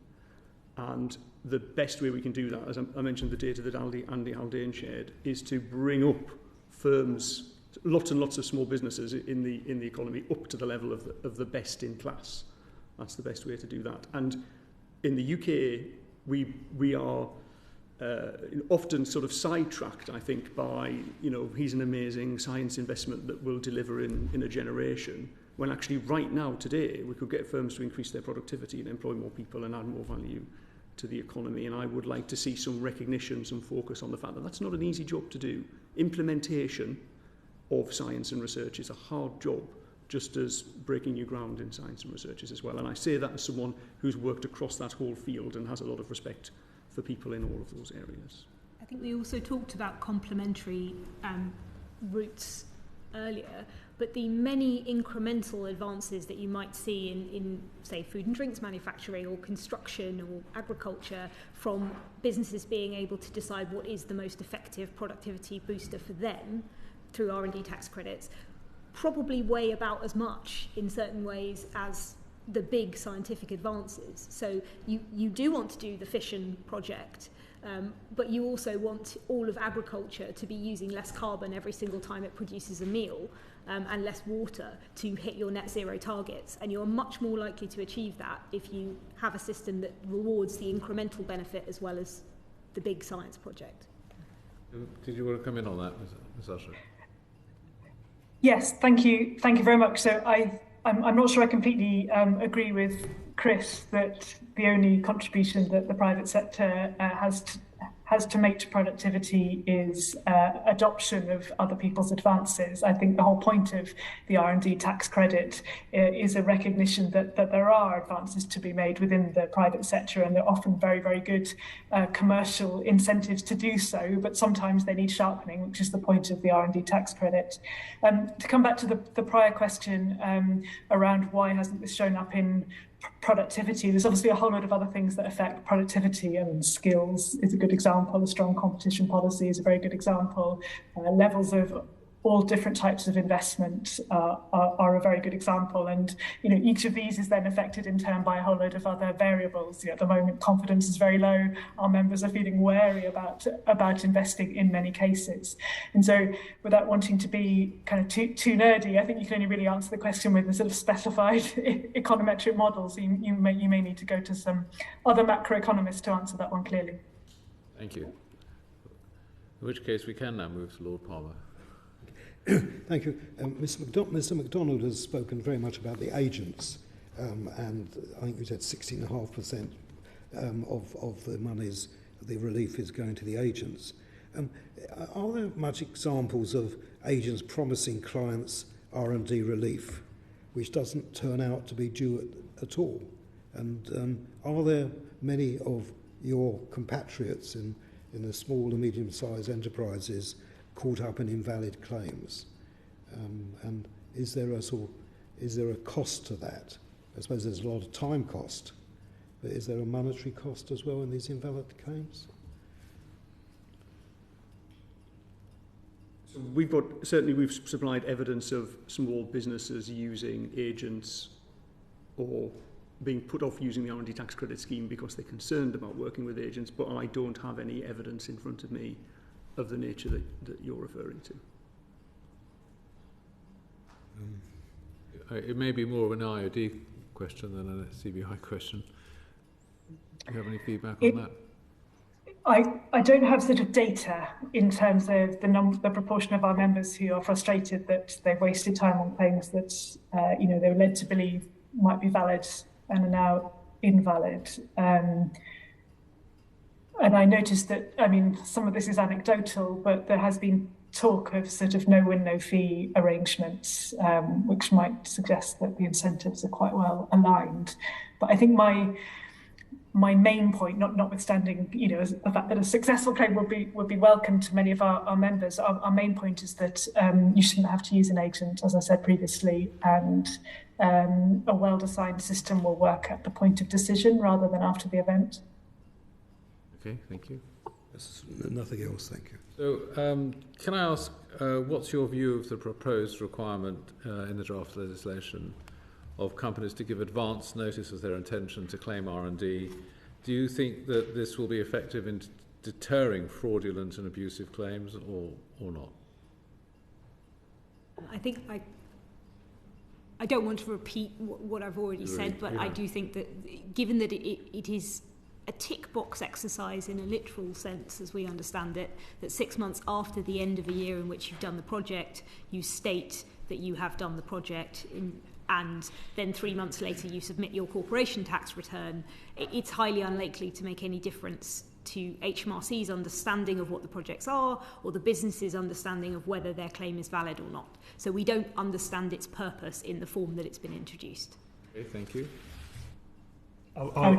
And the best way we can do that, as I mentioned the data that Andy Haldane shared, is to bring up firms, lots and lots of small businesses in the economy, up to the level of the best in class. That's the best way to do that. And in the UK, we are often sort of sidetracked, I think, by, he's an amazing science investment that will deliver in a generation, when actually right now, today, we could get firms to increase their productivity and employ more people and add more value to the economy. And I would like to see some recognition, some focus on the fact that that's not an easy job to do. Implementation of science and research is a hard job, just as breaking new ground in science and research is as well. And I say that as someone who's worked across that whole field and has a lot of respect for people in all of those areas. I think we also talked about complementary routes earlier, but the many incremental advances that you might see in, say, food and drinks manufacturing or construction or agriculture, from businesses being able to decide what is the most effective productivity booster for them through R&D tax credits, probably weigh about as much in certain ways as the big scientific advances. So you do want to do the fission project, but you also want all of agriculture to be using less carbon every single time it produces a meal, and less water to hit your net zero targets. And you're much more likely to achieve that if you have a system that rewards the incremental benefit as well as the big science project. Did you want to come in on that, Ms. Usher? Yes, thank you very much. So I'm not sure I completely agree with Chris that the only contribution that the private sector has to make to productivity is adoption of other people's advances. I think the whole point of the R&D tax credit is a recognition that there are advances to be made within the private sector, and they're often very, very good commercial incentives to do so, but sometimes they need sharpening, which is the point of the R&D tax credit. To come back to the prior question around why hasn't this shown up in productivity, there's obviously a whole load of other things that affect productivity. I mean, skills is a good example, a strong competition policy is a very good example, levels of all different types of investment are a very good example. And, each of these is then affected in turn by a whole load of other variables. At the moment, confidence is very low. Our members are feeling wary about investing in many cases. And so, without wanting to be kind of too nerdy, I think you can only really answer the question with the sort of specified econometric models. You may need to go to some other macroeconomists to answer that one clearly. Thank you. In which case, we can now move to Lord Palmer. Thank you. Mr. MacDonald has spoken very much about the agents, and I think you said 16.5% of the monies, the relief is going to the agents. Are there much examples of agents promising clients R&D relief, which doesn't turn out to be due at all? And are there many of your compatriots in the small and medium-sized enterprises caught up in invalid claims, and is there a cost to that? I suppose there's a lot of time cost, but is there a monetary cost as well in these invalid claims? So we've supplied evidence of small businesses using agents or being put off using the R&D tax credit scheme because they're concerned about working with agents, but I don't have any evidence in front of me of the nature that you're referring to. It may be more of an IOD question than a CBI question. Do you have any feedback on that? I don't have sort of data in terms of the proportion of our members who are frustrated that they've wasted time on claims that they were led to believe might be valid and are now invalid. And I noticed that, some of this is anecdotal, but there has been talk of sort of no-win, no-fee arrangements, which might suggest that the incentives are quite well aligned. But I think my main point, notwithstanding, the fact that a successful claim would be welcome to many of our members, our main point is that you shouldn't have to use an agent, as I said previously, and a well-designed system will work at the point of decision rather than after the event. Okay, thank you. Nothing else, thank you. So, can I ask, what's your view of the proposed requirement in the draft legislation of companies to give advance notice of their intention to claim R&D? Do you think that this will be effective in deterring fraudulent and abusive claims, or not? I think I don't want to repeat what I've already said, but I do think that given that it is a tick box exercise in a literal sense, as we understand it, that 6 months after the end of a year in which you've done the project, you state that you have done the project, and then 3 months later you submit your corporation tax return. It's highly unlikely to make any difference to HMRC's understanding of what the projects are, or the business's understanding of whether their claim is valid or not. So we don't understand its purpose in the form that it's been introduced. Okay, thank you. I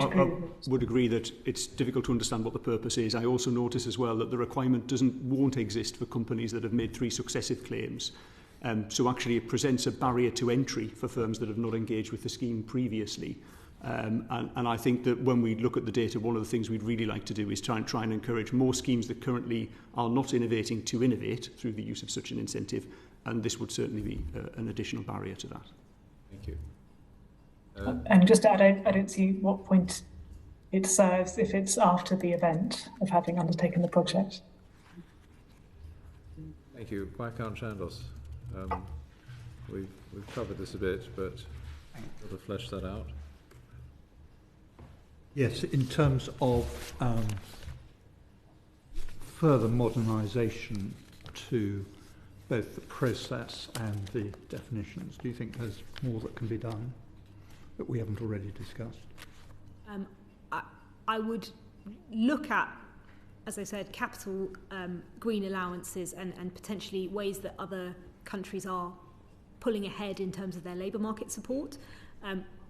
would agree that it's difficult to understand what the purpose is. I also notice as well that the requirement won't exist for companies that have made 3 successive claims. So actually it presents a barrier to entry for firms that have not engaged with the scheme previously. And I think that when we look at the data, one of the things we'd really like to do is try and encourage more schemes that currently are not innovating to innovate through the use of such an incentive, and this would certainly be an additional barrier to that. Thank you. And just to add, I don't see what point it serves if it's after the event of having undertaken the project. Thank you. Wakant Chandos. We've covered this a bit, but got to flesh that out. Yes, in terms of further modernisation to both the process and the definitions, do you think there's more that can be done that we haven't already discussed? I would look at, as I said, capital green allowances and potentially ways that other countries are pulling ahead in terms of their labour market support.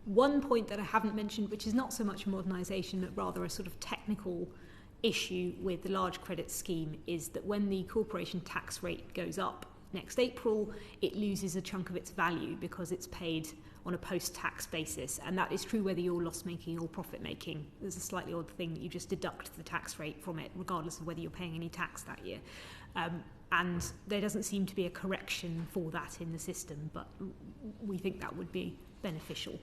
One point that I haven't mentioned, which is not so much a modernisation but rather a sort of technical issue with the large credit scheme, is that when the corporation tax rate goes up next April, it loses a chunk of its value because it's paid on a post-tax basis, and that is true whether you're loss-making or profit-making. There's a slightly odd thing that you just deduct the tax rate from it, regardless of whether you're paying any tax that year. And there doesn't seem to be a correction for that in the system, but we think that would be beneficial.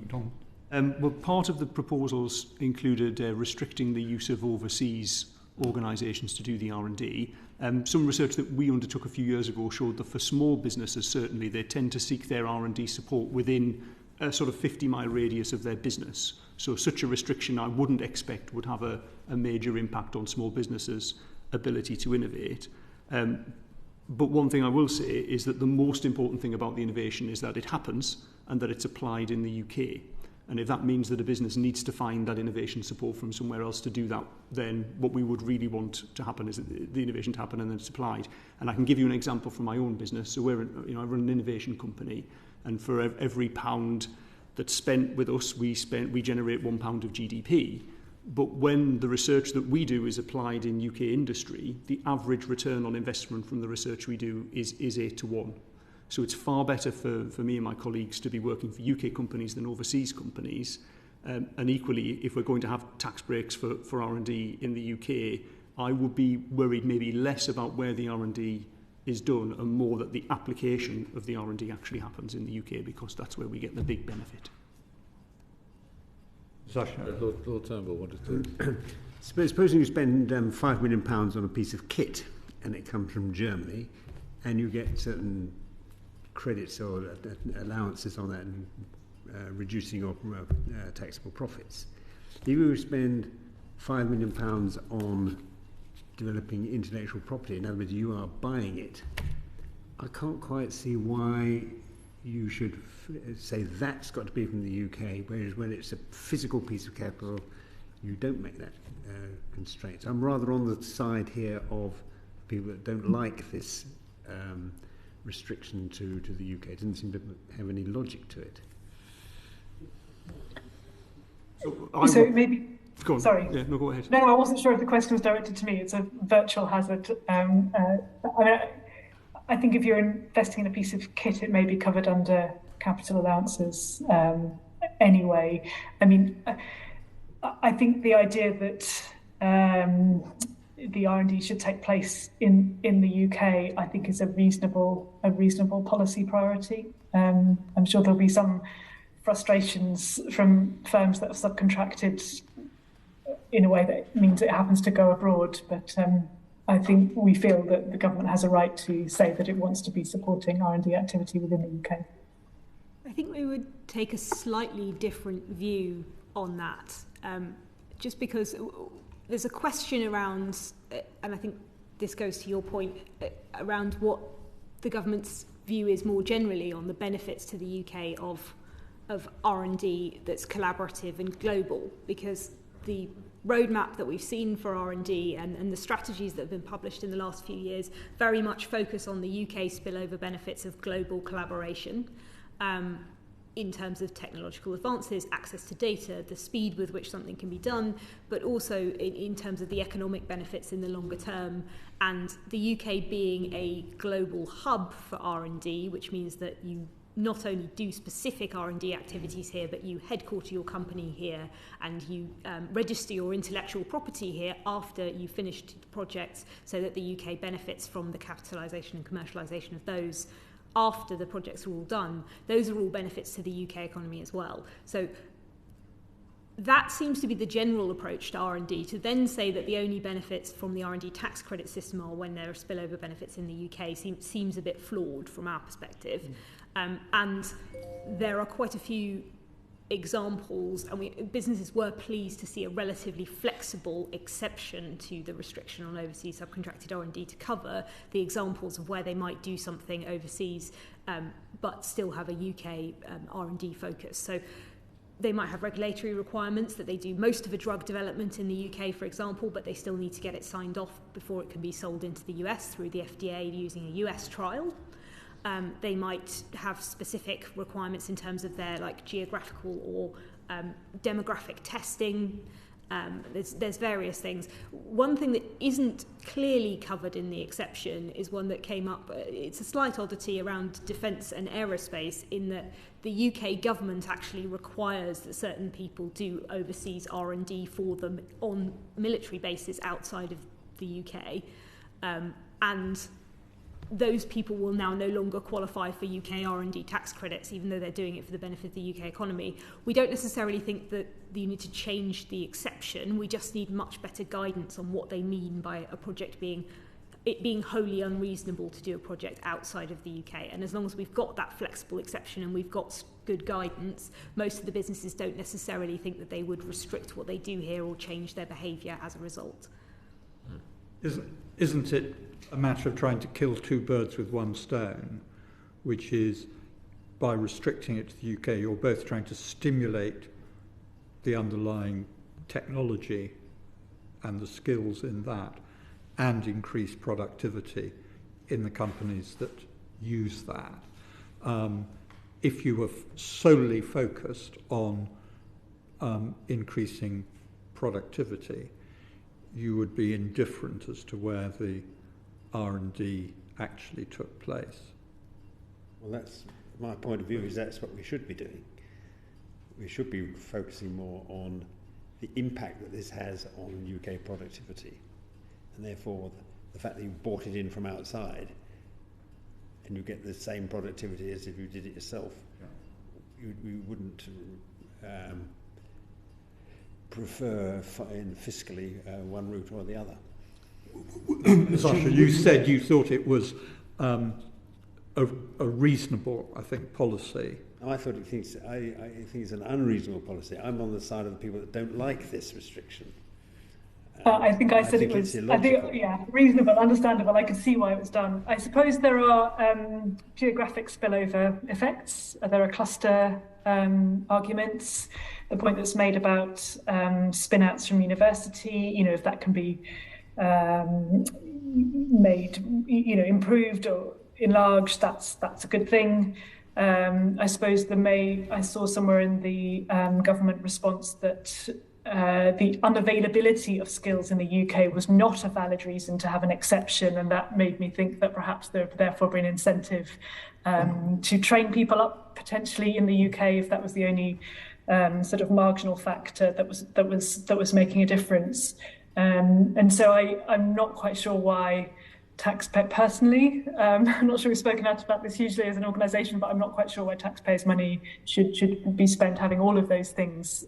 Tom? Well, part of the proposals included restricting the use of overseas organisations to do the R&D. Some research that we undertook a few years ago showed that for small businesses, certainly, they tend to seek their R&D support within a sort of 50-mile radius of their business. So such a restriction I wouldn't expect would have a major impact on small businesses' ability to innovate. But one thing I will say is that the most important thing about the innovation is that it happens and that it's applied in the UK. And if that means that a business needs to find that innovation support from somewhere else to do that, then what we would really want to happen is the innovation to happen and then it's applied. And I can give you an example from my own business. So I run an innovation company, and for every pound that's spent with us, we generate £1 of GDP. But when the research that we do is applied in UK industry, the average return on investment from the research we do is 8 to 1. So it's far better for me and my colleagues to be working for UK companies than overseas companies. And equally, if we're going to have tax breaks for R&D in the UK, I would be worried maybe less about where the R&D is done and more that the application of the R&D actually happens in the UK, because that's where we get the big benefit. Lord Turnbull wanted to... Supposing you spend £5 million on a piece of kit and it comes from Germany and you get certain credits or allowances on that and reducing your taxable profits. If you spend £5 million on developing intellectual property, in other words, you are buying it, I can't quite see why you should say that's got to be from the UK, whereas when it's a physical piece of capital, you don't make that constraint. I'm rather on the side here of people that don't like this restriction to the UK. It doesn't seem to have any logic to it. So maybe... Go on. Sorry. Yeah, no, go ahead. No, I wasn't sure if the question was directed to me. It's a virtual hazard. I think if you're investing in a piece of kit, it may be covered under capital allowances anyway. I mean, I think the idea that the R&D should take place in the UK, I think, is a reasonable policy priority. I'm sure there'll be some frustrations from firms that have subcontracted in a way that means it happens to go abroad, but I think we feel that the government has a right to say that it wants to be supporting R&D activity within the UK. I think we would take a slightly different view on that, just because there's a question around, and I think this goes to your point, around what the government's view is more generally on the benefits to the UK of R&D that's collaborative and global, because the roadmap that we've seen for R&D and the strategies that have been published in the last few years very much focus on the UK spillover benefits of global collaboration in terms of technological advances, access to data, the speed with which something can be done, but also in terms of the economic benefits in the longer term, and the UK being a global hub for R&D, which means that you not only do specific R&D activities here, but you headquarter your company here and you register your intellectual property here after you've finished the projects, so that the UK benefits from the capitalisation and commercialisation of those after the projects are all done. Those are all benefits to the UK economy as well. So that seems to be the general approach to R&D. To then say that the only benefits from the R&D tax credit system are when there are spillover benefits in the UK seems a bit flawed from our perspective. And there are quite a few examples, and businesses were pleased to see a relatively flexible exception to the restriction on overseas subcontracted R&D to cover the examples of where they might do something overseas but still have a UK R&D focus. So they might have regulatory requirements that they do most of a drug development in the UK, for example, but they still need to get it signed off before it can be sold into the US through the FDA using a US trial. They might have specific requirements in terms of their geographical or demographic testing. There's various things. One thing that isn't clearly covered in the exception is one that came up. It's a slight oddity around defence and aerospace, in that the UK government actually requires that certain people do overseas R&D for them on military bases outside of the UK, and those people will now no longer qualify for UK R&D tax credits, even though they're doing it for the benefit of the UK economy. We don't necessarily think that you need to change the exception. We just need much better guidance on what they mean by a project being wholly unreasonable to do a project outside of the UK. And as long as we've got that flexible exception and we've got good guidance, most of the businesses don't necessarily think that they would restrict what they do here or change their behaviour as a result. Isn't it a matter of trying to kill two birds with one stone, which is, by restricting it to the UK, you're both trying to stimulate the underlying technology and the skills in that, and increase productivity in the companies that use that. If you were solely focused on increasing productivity, you would be indifferent as to where the R&D actually took place. Well, that's my point of view, is that's what we should be doing. We should be focusing more on the impact that this has on UK productivity, and therefore the fact that you bought it in from outside and you get the same productivity as if you did it yourself. Yeah. You wouldn't prefer fiscally one route or the other. Sasha, you said you thought it was a reasonable, I think, policy. I thought I think it's an unreasonable policy. I'm on the side of the people that don't like this restriction. I think I said it was, reasonable, understandable. I could see why it was done. I suppose there are geographic spillover effects. There are cluster arguments. The point that's made about spin-outs from university, if that can be made, improved or enlarged, that's a good thing. I suppose I saw somewhere in the government response that the unavailability of skills in the UK was not a valid reason to have an exception, and that made me think that perhaps there would therefore be an incentive to train people up potentially in the UK if that was the only sort of marginal factor that was making a difference. And so I'm not quite sure why personally, I'm not sure we've spoken out about this hugely as an organisation, but I'm not quite sure why taxpayers' money should be spent having all of those things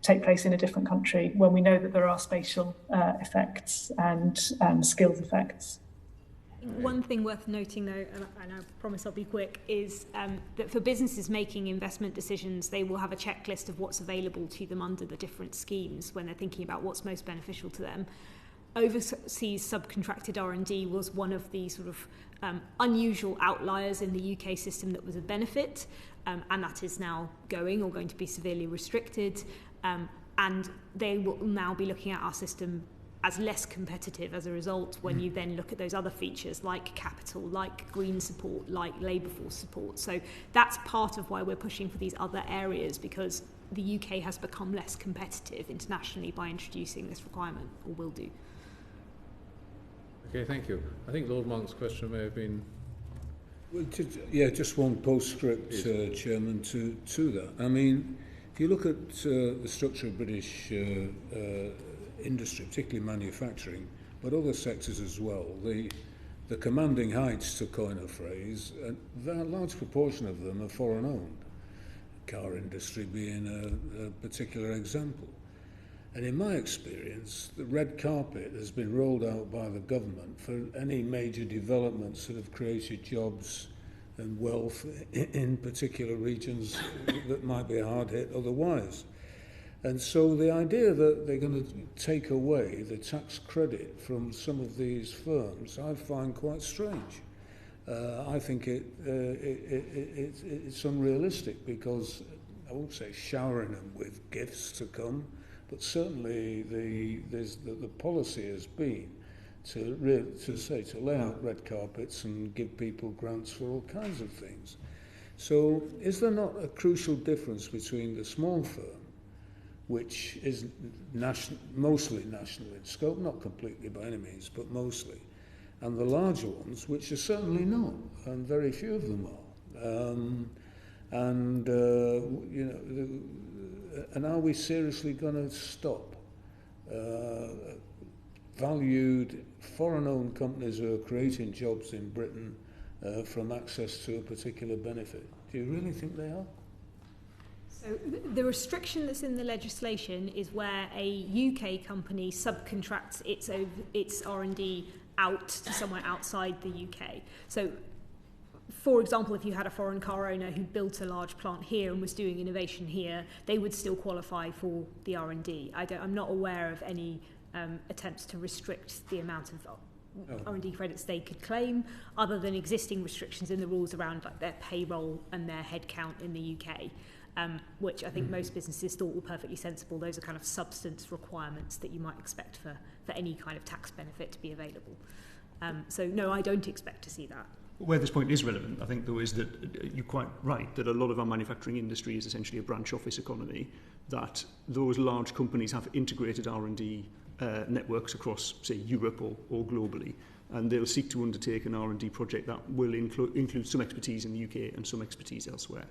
take place in a different country when we know that there are spatial effects and skills effects. One thing worth noting, though, and I promise I'll be quick, is that for businesses making investment decisions, they will have a checklist of what's available to them under the different schemes when they're thinking about what's most beneficial to them. Overseas subcontracted R&D was one of the sort of unusual outliers in the UK system that was a benefit, and that is now going to be severely restricted, and they will now be looking at our system as less competitive as a result when you then look at those other features like capital, like green support, like labour force support. So that's part of why we're pushing for these other areas, because the UK has become less competitive internationally by introducing this requirement, or will do. Okay, thank you. I think Lord Monk's question may have been... Well, just one postscript, Chairman, to that. I mean, if you look at the structure of British industry, particularly manufacturing, but other sectors as well, the commanding heights, to coin a phrase, a large proportion of them are foreign-owned, car industry being a particular example. And in my experience, the red carpet has been rolled out by the government for any major developments that have created jobs and wealth in particular regions that might be hard hit otherwise. And so the idea that they're going to take away the tax credit from some of these firms, I find quite strange. I think it's unrealistic, because I won't say showering them with gifts to come, but certainly the policy has been to lay out red carpets and give people grants for all kinds of things. So is there not a crucial difference between the small firm, which is mostly national in scope, not completely by any means, but mostly, and the larger ones, which are certainly not, and very few of them are. And are we seriously going to stop valued foreign-owned companies who are creating jobs in Britain from access to a particular benefit? Do you really think they are? So the restriction that's in the legislation is where a UK company subcontracts its R&D out to somewhere outside the UK. So, for example, if you had a foreign car owner who built a large plant here and was doing innovation here, they would still qualify for the R&D. I'm not aware of any attempts to restrict the amount of R&D credits they could claim, other than existing restrictions in the rules around like their payroll and their headcount in the UK. Which I think most businesses thought were perfectly sensible. Those are kind of substance requirements that you might expect for any kind of tax benefit to be available. So no, I don't expect to see that. Where this point is relevant, I think, though, is that you're quite right, that a lot of our manufacturing industry is essentially a branch office economy, that those large companies have integrated R&D networks across, say, Europe or globally, and they'll seek to undertake an R&D project that will include some expertise in the UK and some expertise elsewhere.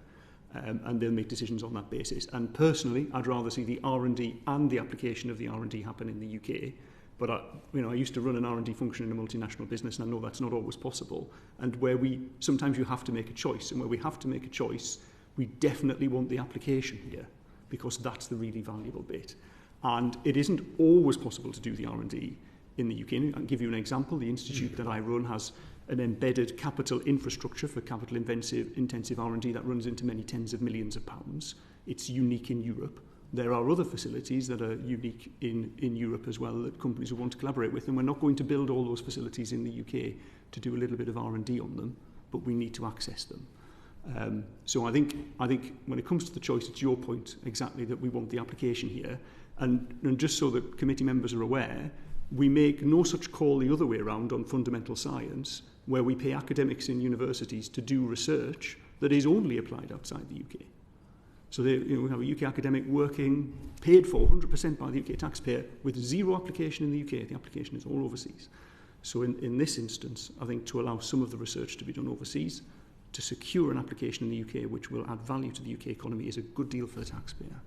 And they'll make decisions on that basis. And personally, I'd rather see the R&D and the application of the R&D happen in the UK. But I used to run an R&D function in a multinational business, and I know that's not always possible. And where sometimes you have to make a choice, and where we have to make a choice, we definitely want the application here, because that's the really valuable bit. And it isn't always possible to do the R&D in the UK. I'll give you an example. The institute that I run has an embedded capital infrastructure for capital intensive R&D that runs into many tens of millions of pounds. It's unique in Europe. There are other facilities that are unique in Europe as well that companies will want to collaborate with, and we're not going to build all those facilities in the UK to do a little bit of R&D on them, but we need to access them. So I think when it comes to the choice, it's your point exactly that we want the application here. And just so that committee members are aware, we make no such call the other way around on fundamental science, where we pay academics in universities to do research that is only applied outside the UK. So we have a UK academic working, paid for 100% by the UK taxpayer, with zero application in the UK. The application is all overseas. So in this instance, I think to allow some of the research to be done overseas, to secure an application in the UK which will add value to the UK economy, is a good deal for the taxpayer.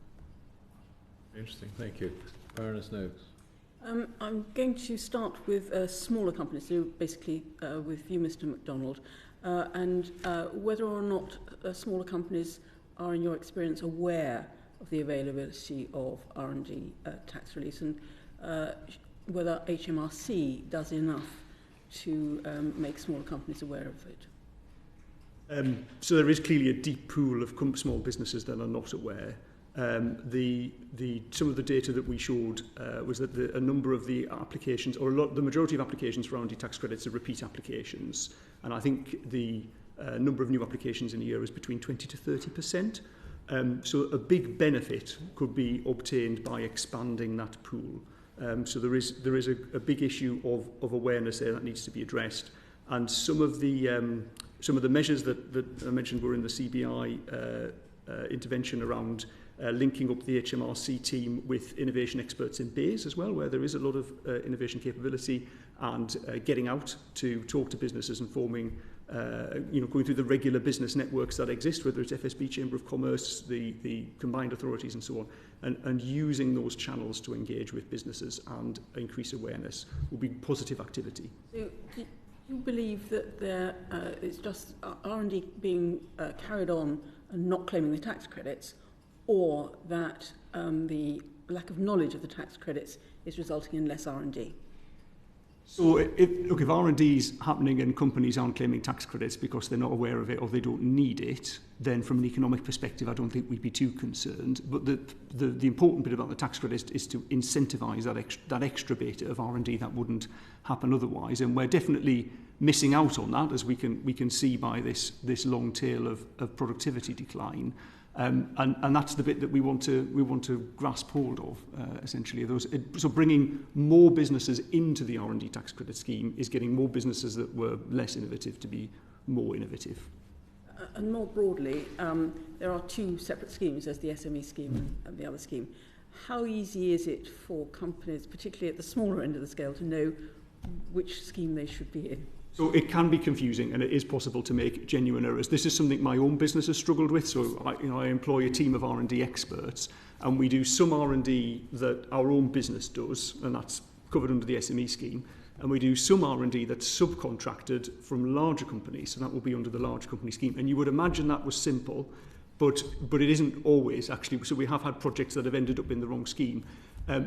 Interesting, thank you. Baroness Noakes. I'm going to start with smaller companies, so basically with you, Mr. MacDonald, and whether or not smaller companies are, in your experience, aware of the availability of R&D tax release, and whether HMRC does enough to make smaller companies aware of it? So there is clearly a deep pool of small businesses that are not aware. Some of the data that we showed was that a number of the applications, or the majority of applications for R&D tax credits are repeat applications, and I think the number of new applications in a year is between 20 to 30%. So a big benefit could be obtained by expanding that pool. So there is a big issue of awareness there that needs to be addressed, and some of the measures that I mentioned were in the CBI intervention around linking up the HMRC team with innovation experts in BAYS as well, where there is a lot of innovation capability, and getting out to talk to businesses and forming, going through the regular business networks that exist, whether it's FSB, Chamber of Commerce, the combined authorities and so on, and using those channels to engage with businesses and increase awareness will be positive activity. So, do you believe that it's just R&D being carried on and not claiming the tax credits, or that the lack of knowledge of the tax credits is resulting in less R&D? So if R&D is happening and companies aren't claiming tax credits because they're not aware of it or they don't need it, then from an economic perspective, I don't think we'd be too concerned. But the important bit about the tax credits is to incentivise that extra bit of R&D that wouldn't happen otherwise. And we're definitely missing out on that, as we can see by this long tail of productivity decline. And that's the bit that we want to grasp hold of, essentially. So bringing more businesses into the R&D tax credit scheme is getting more businesses that were less innovative to be more innovative. And more broadly, there are two separate schemes. There's the SME scheme and the other scheme. How easy is it for companies, particularly at the smaller end of the scale, to know which scheme they should be in? So it can be confusing, and it is possible to make genuine errors. This is something my own business has struggled with. So I employ a team of R&D experts, and we do some R&D that our own business does, and that's covered under the SME scheme. And we do some R&D that's subcontracted from larger companies, so that will be under the large company scheme. And you would imagine that was simple, but it isn't always, actually. So we have had projects that have ended up in the wrong scheme.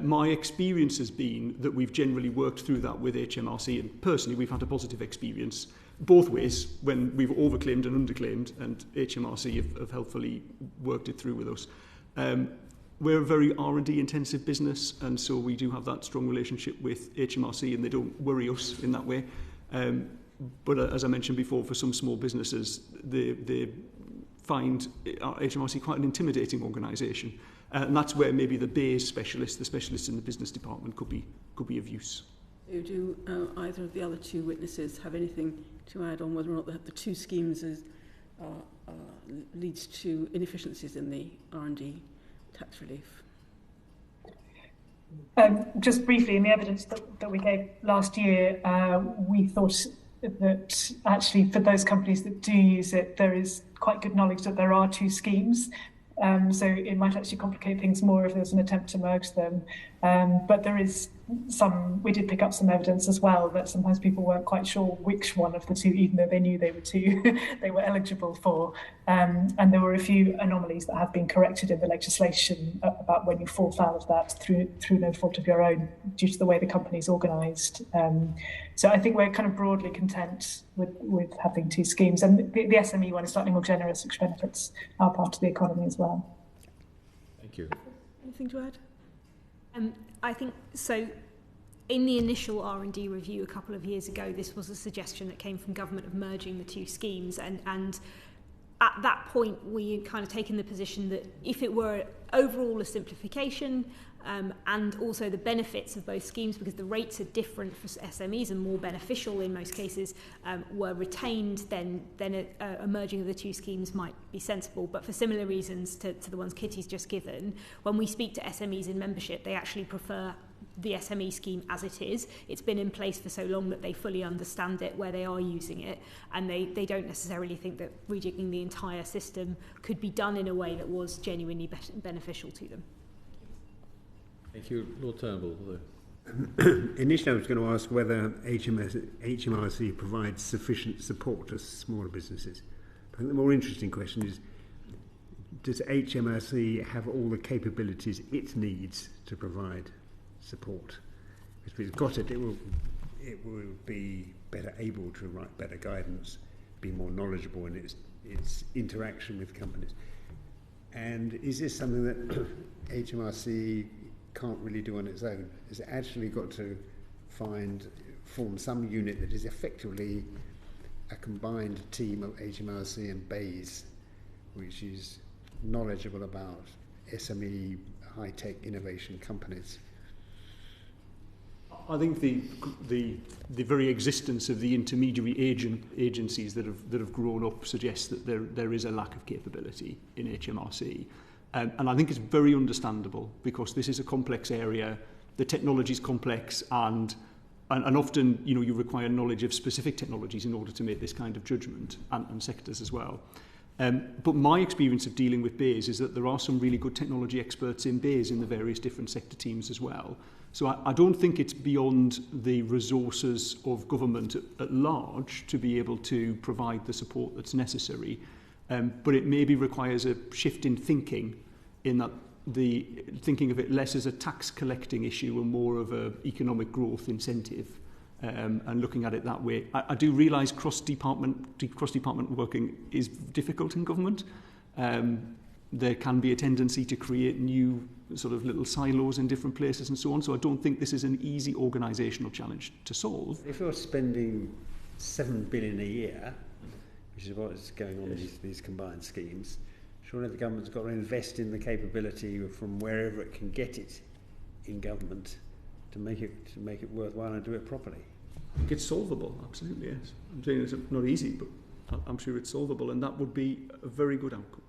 My experience has been that we've generally worked through that with HMRC, and personally we've had a positive experience both ways when we've overclaimed and underclaimed, and HMRC have helpfully worked it through with us. We're a very R&D intensive business, and so we do have that strong relationship with HMRC, and they don't worry us in that way. But as I mentioned before, for some small businesses, they find HMRC quite an intimidating organisation. And that's where maybe the BAYS specialists, the specialists in the business department, could be of use. So do either of the other two witnesses have anything to add on whether or not the two schemes leads to inefficiencies in the R&D tax relief? Just briefly, in the evidence that we gave last year, we thought that actually for those companies that do use it, there is quite good knowledge that there are two schemes. So it might actually complicate things more if there's an attempt to merge them. But there is we did pick up some evidence as well that sometimes people weren't quite sure which one of the two, even though they knew they were two, they were eligible for. And there were a few anomalies that have been corrected in the legislation about when you fall foul of that through no fault of your own due to the way the company's organised. So I think we're kind of broadly content with having two schemes. And the SME one is slightly more generous, which benefits our part of the economy as well. Thank you. Anything to add? I think so. In the initial R&D review a couple of years ago, this was a suggestion that came from government of merging the two schemes, and at that point we had kind of taken the position that if it were overall a simplification and also the benefits of both schemes, because the rates are different for SMEs and more beneficial in most cases, were retained, then a merging of the two schemes might be sensible. But for similar reasons to the ones Kitty's just given, when we speak to SMEs in membership, they actually prefer the SME scheme as it is. It's been in place for so long that they fully understand it where they are using it, and they don't necessarily think that rejigging the entire system could be done in a way that was genuinely beneficial to them. Thank you. Lord Turnbull. Initially I was going to ask whether HMRC provides sufficient support to smaller businesses. I think the more interesting question is, does HMRC have all the capabilities it needs to provide support? If it's got it, it will be better able to write better guidance, be more knowledgeable in its interaction with companies. And is this something that HMRC can't really do on its own? Has it actually got to form some unit that is effectively a combined team of HMRC and BEIS, which is knowledgeable about SME high-tech innovation companies? I think the very existence of the intermediary agencies that have grown up suggests that there is a lack of capability in HMRC, and I think it's very understandable, because this is a complex area. The technology is complex, and often you require knowledge of specific technologies in order to make this kind of judgment, and sectors as well. But my experience of dealing with BEIS is that there are some really good technology experts in BEIS in the various different sector teams as well. So I don't think it's beyond the resources of government at large to be able to provide the support that's necessary. But it maybe requires a shift in thinking, in that the thinking of it less as a tax collecting issue and more of an economic growth incentive, and looking at it that way. I do realise cross-department working is difficult in government. There can be a tendency to create new sort of little silos in different places and so on. So I don't think this is an easy organisational challenge to solve. If you're spending $7 billion a year, which is what is going on in these combined schemes, surely the government's got to invest in the capability from wherever it can get it in government to make it worthwhile and do it properly. I think it's solvable, absolutely, yes. I'm saying it's not easy, but I'm sure it's solvable, and that would be a very good outcome.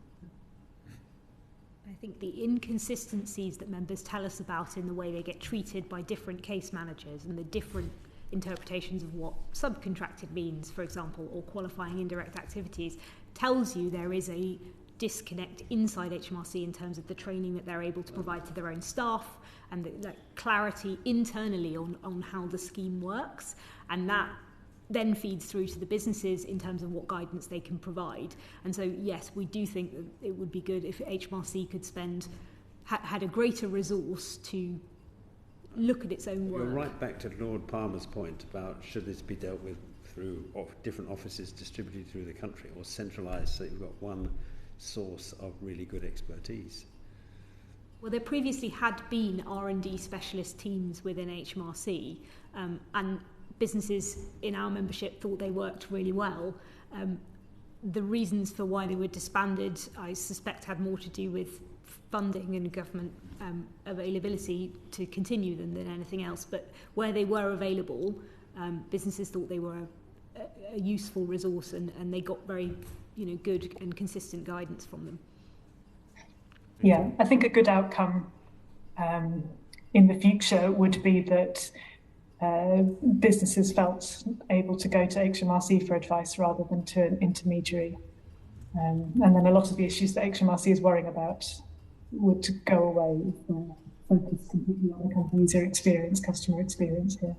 I think the inconsistencies that members tell us about in the way they get treated by different case managers and the different interpretations of what subcontracted means, for example, or qualifying indirect activities, tells you there is a disconnect inside HMRC in terms of the training that they're able to provide to their own staff, and the clarity internally on how the scheme works, and that then feeds through to the businesses in terms of what guidance they can provide. And so yes, we do think that it would be good if HMRC could had a greater resource to look at its own work. You're right back to Lord Palmer's point about should this be dealt with through different offices distributed through the country, or centralised so you've got one source of really good expertise. Well, there previously had been R&D specialist teams within HMRC, and businesses in our membership thought they worked really well. The reasons for why they were disbanded, I suspect, had more to do with funding and government availability to continue than anything else. But where they were available, businesses thought they were a useful resource, and they got very good and consistent guidance from them. Yeah, I think a good outcome in the future would be that businesses felt able to go to HMRC for advice rather than to an intermediary. And then a lot of the issues that HMRC is worrying about would go away if they're focused completely on the company user experience, customer experience here.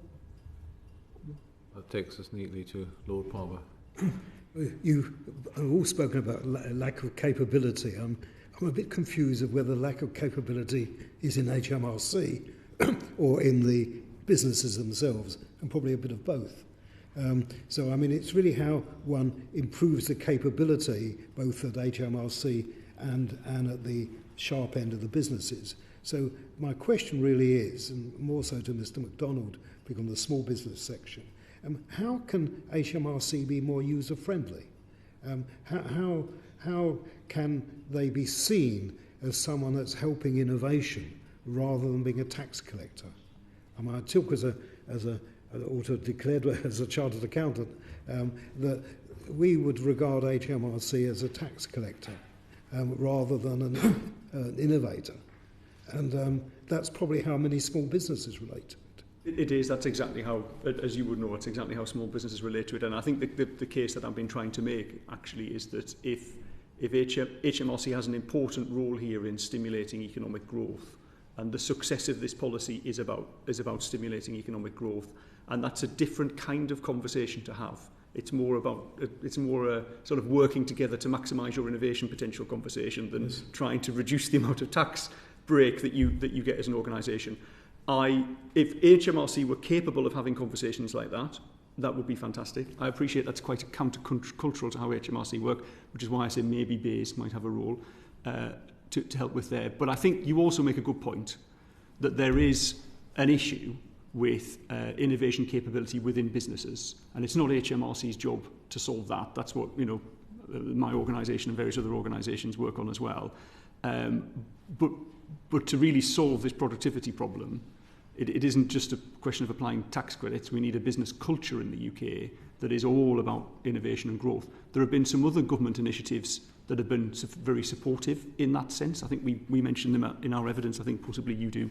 That takes us neatly to Lord Palmer. You've all spoken about lack of capability. I'm a bit confused of whether lack of capability is in HMRC or in the businesses themselves, and probably a bit of both. So, I mean, it's really how one improves the capability both at HMRC and at the sharp end of the businesses. So my question really is, and more so to Mr. MacDonald, on the small business section, how can HMRC be more user-friendly? How can they be seen as someone that's helping innovation rather than being a tax collector? I took as a auto-declared as a chartered accountant that we would regard HMRC as a tax collector rather than an innovator, and that's probably how many small businesses relate to it. It is. That's exactly how, as you would know, it's exactly how small businesses relate to it. And I think the case that I've been trying to make actually is that if HMRC has an important role here in stimulating economic growth, and the success of this policy is about stimulating economic growth, and that's a different kind of conversation to have. It's more a sort of working together to maximise your innovation potential conversation than trying to reduce the amount of tax break that you get as an organisation. If HMRC were capable of having conversations like that, that would be fantastic. I appreciate that's quite counter-cultural to how HMRC work, which is why I say maybe BEIS might have a role to help with there. But I think you also make a good point that there is an issue with innovation capability within businesses, and it's not HMRC's job to solve that. That's what my organisation and various other organisations work on as well. But to really solve this productivity problem, it isn't just a question of applying tax credits. We need a business culture in the UK that is all about innovation and growth. There have been some other government initiatives that have been very supportive in that sense. I think we mentioned them in our evidence. I think possibly you do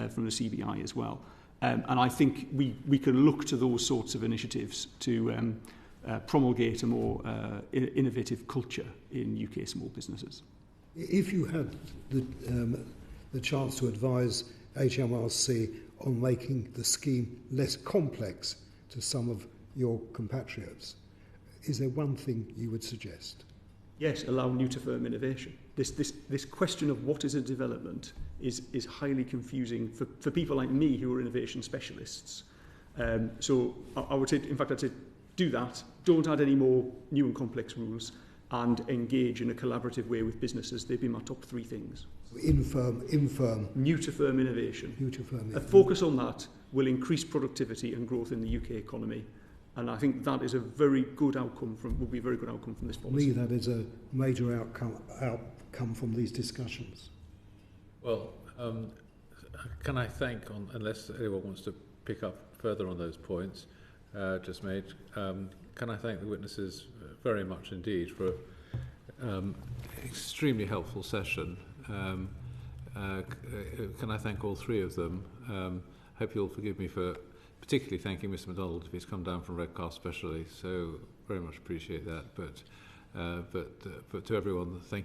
from the CBI as well. And I think we can look to those sorts of initiatives to promulgate a more innovative culture in UK small businesses. If you had the chance to advise HMRC on making the scheme less complex to some of your compatriots, is there one thing you would suggest? Yes, allow new to firm innovation. This question of what is a development is highly confusing for people like me who are innovation specialists. So I would say, in fact, I'd say do that. Don't add any more new and complex rules, and engage in a collaborative way with businesses. They'd be my top 3 things. Infirm. New to firm innovation. New to firm. A focus on that will increase productivity and growth in the UK economy. And I think that is a very good outcome would be a very good outcome from this policy. For me, that is a major outcome from these discussions. Well, can I thank, unless anyone wants to pick up further on those points just made, can I thank the witnesses very much indeed for extremely helpful session. Can I thank all 3 of them? Hope you'll forgive me for particularly thanking Mr. MacDonald if he's come down from Redcast specially. So very much appreciate that. But to everyone, thank you.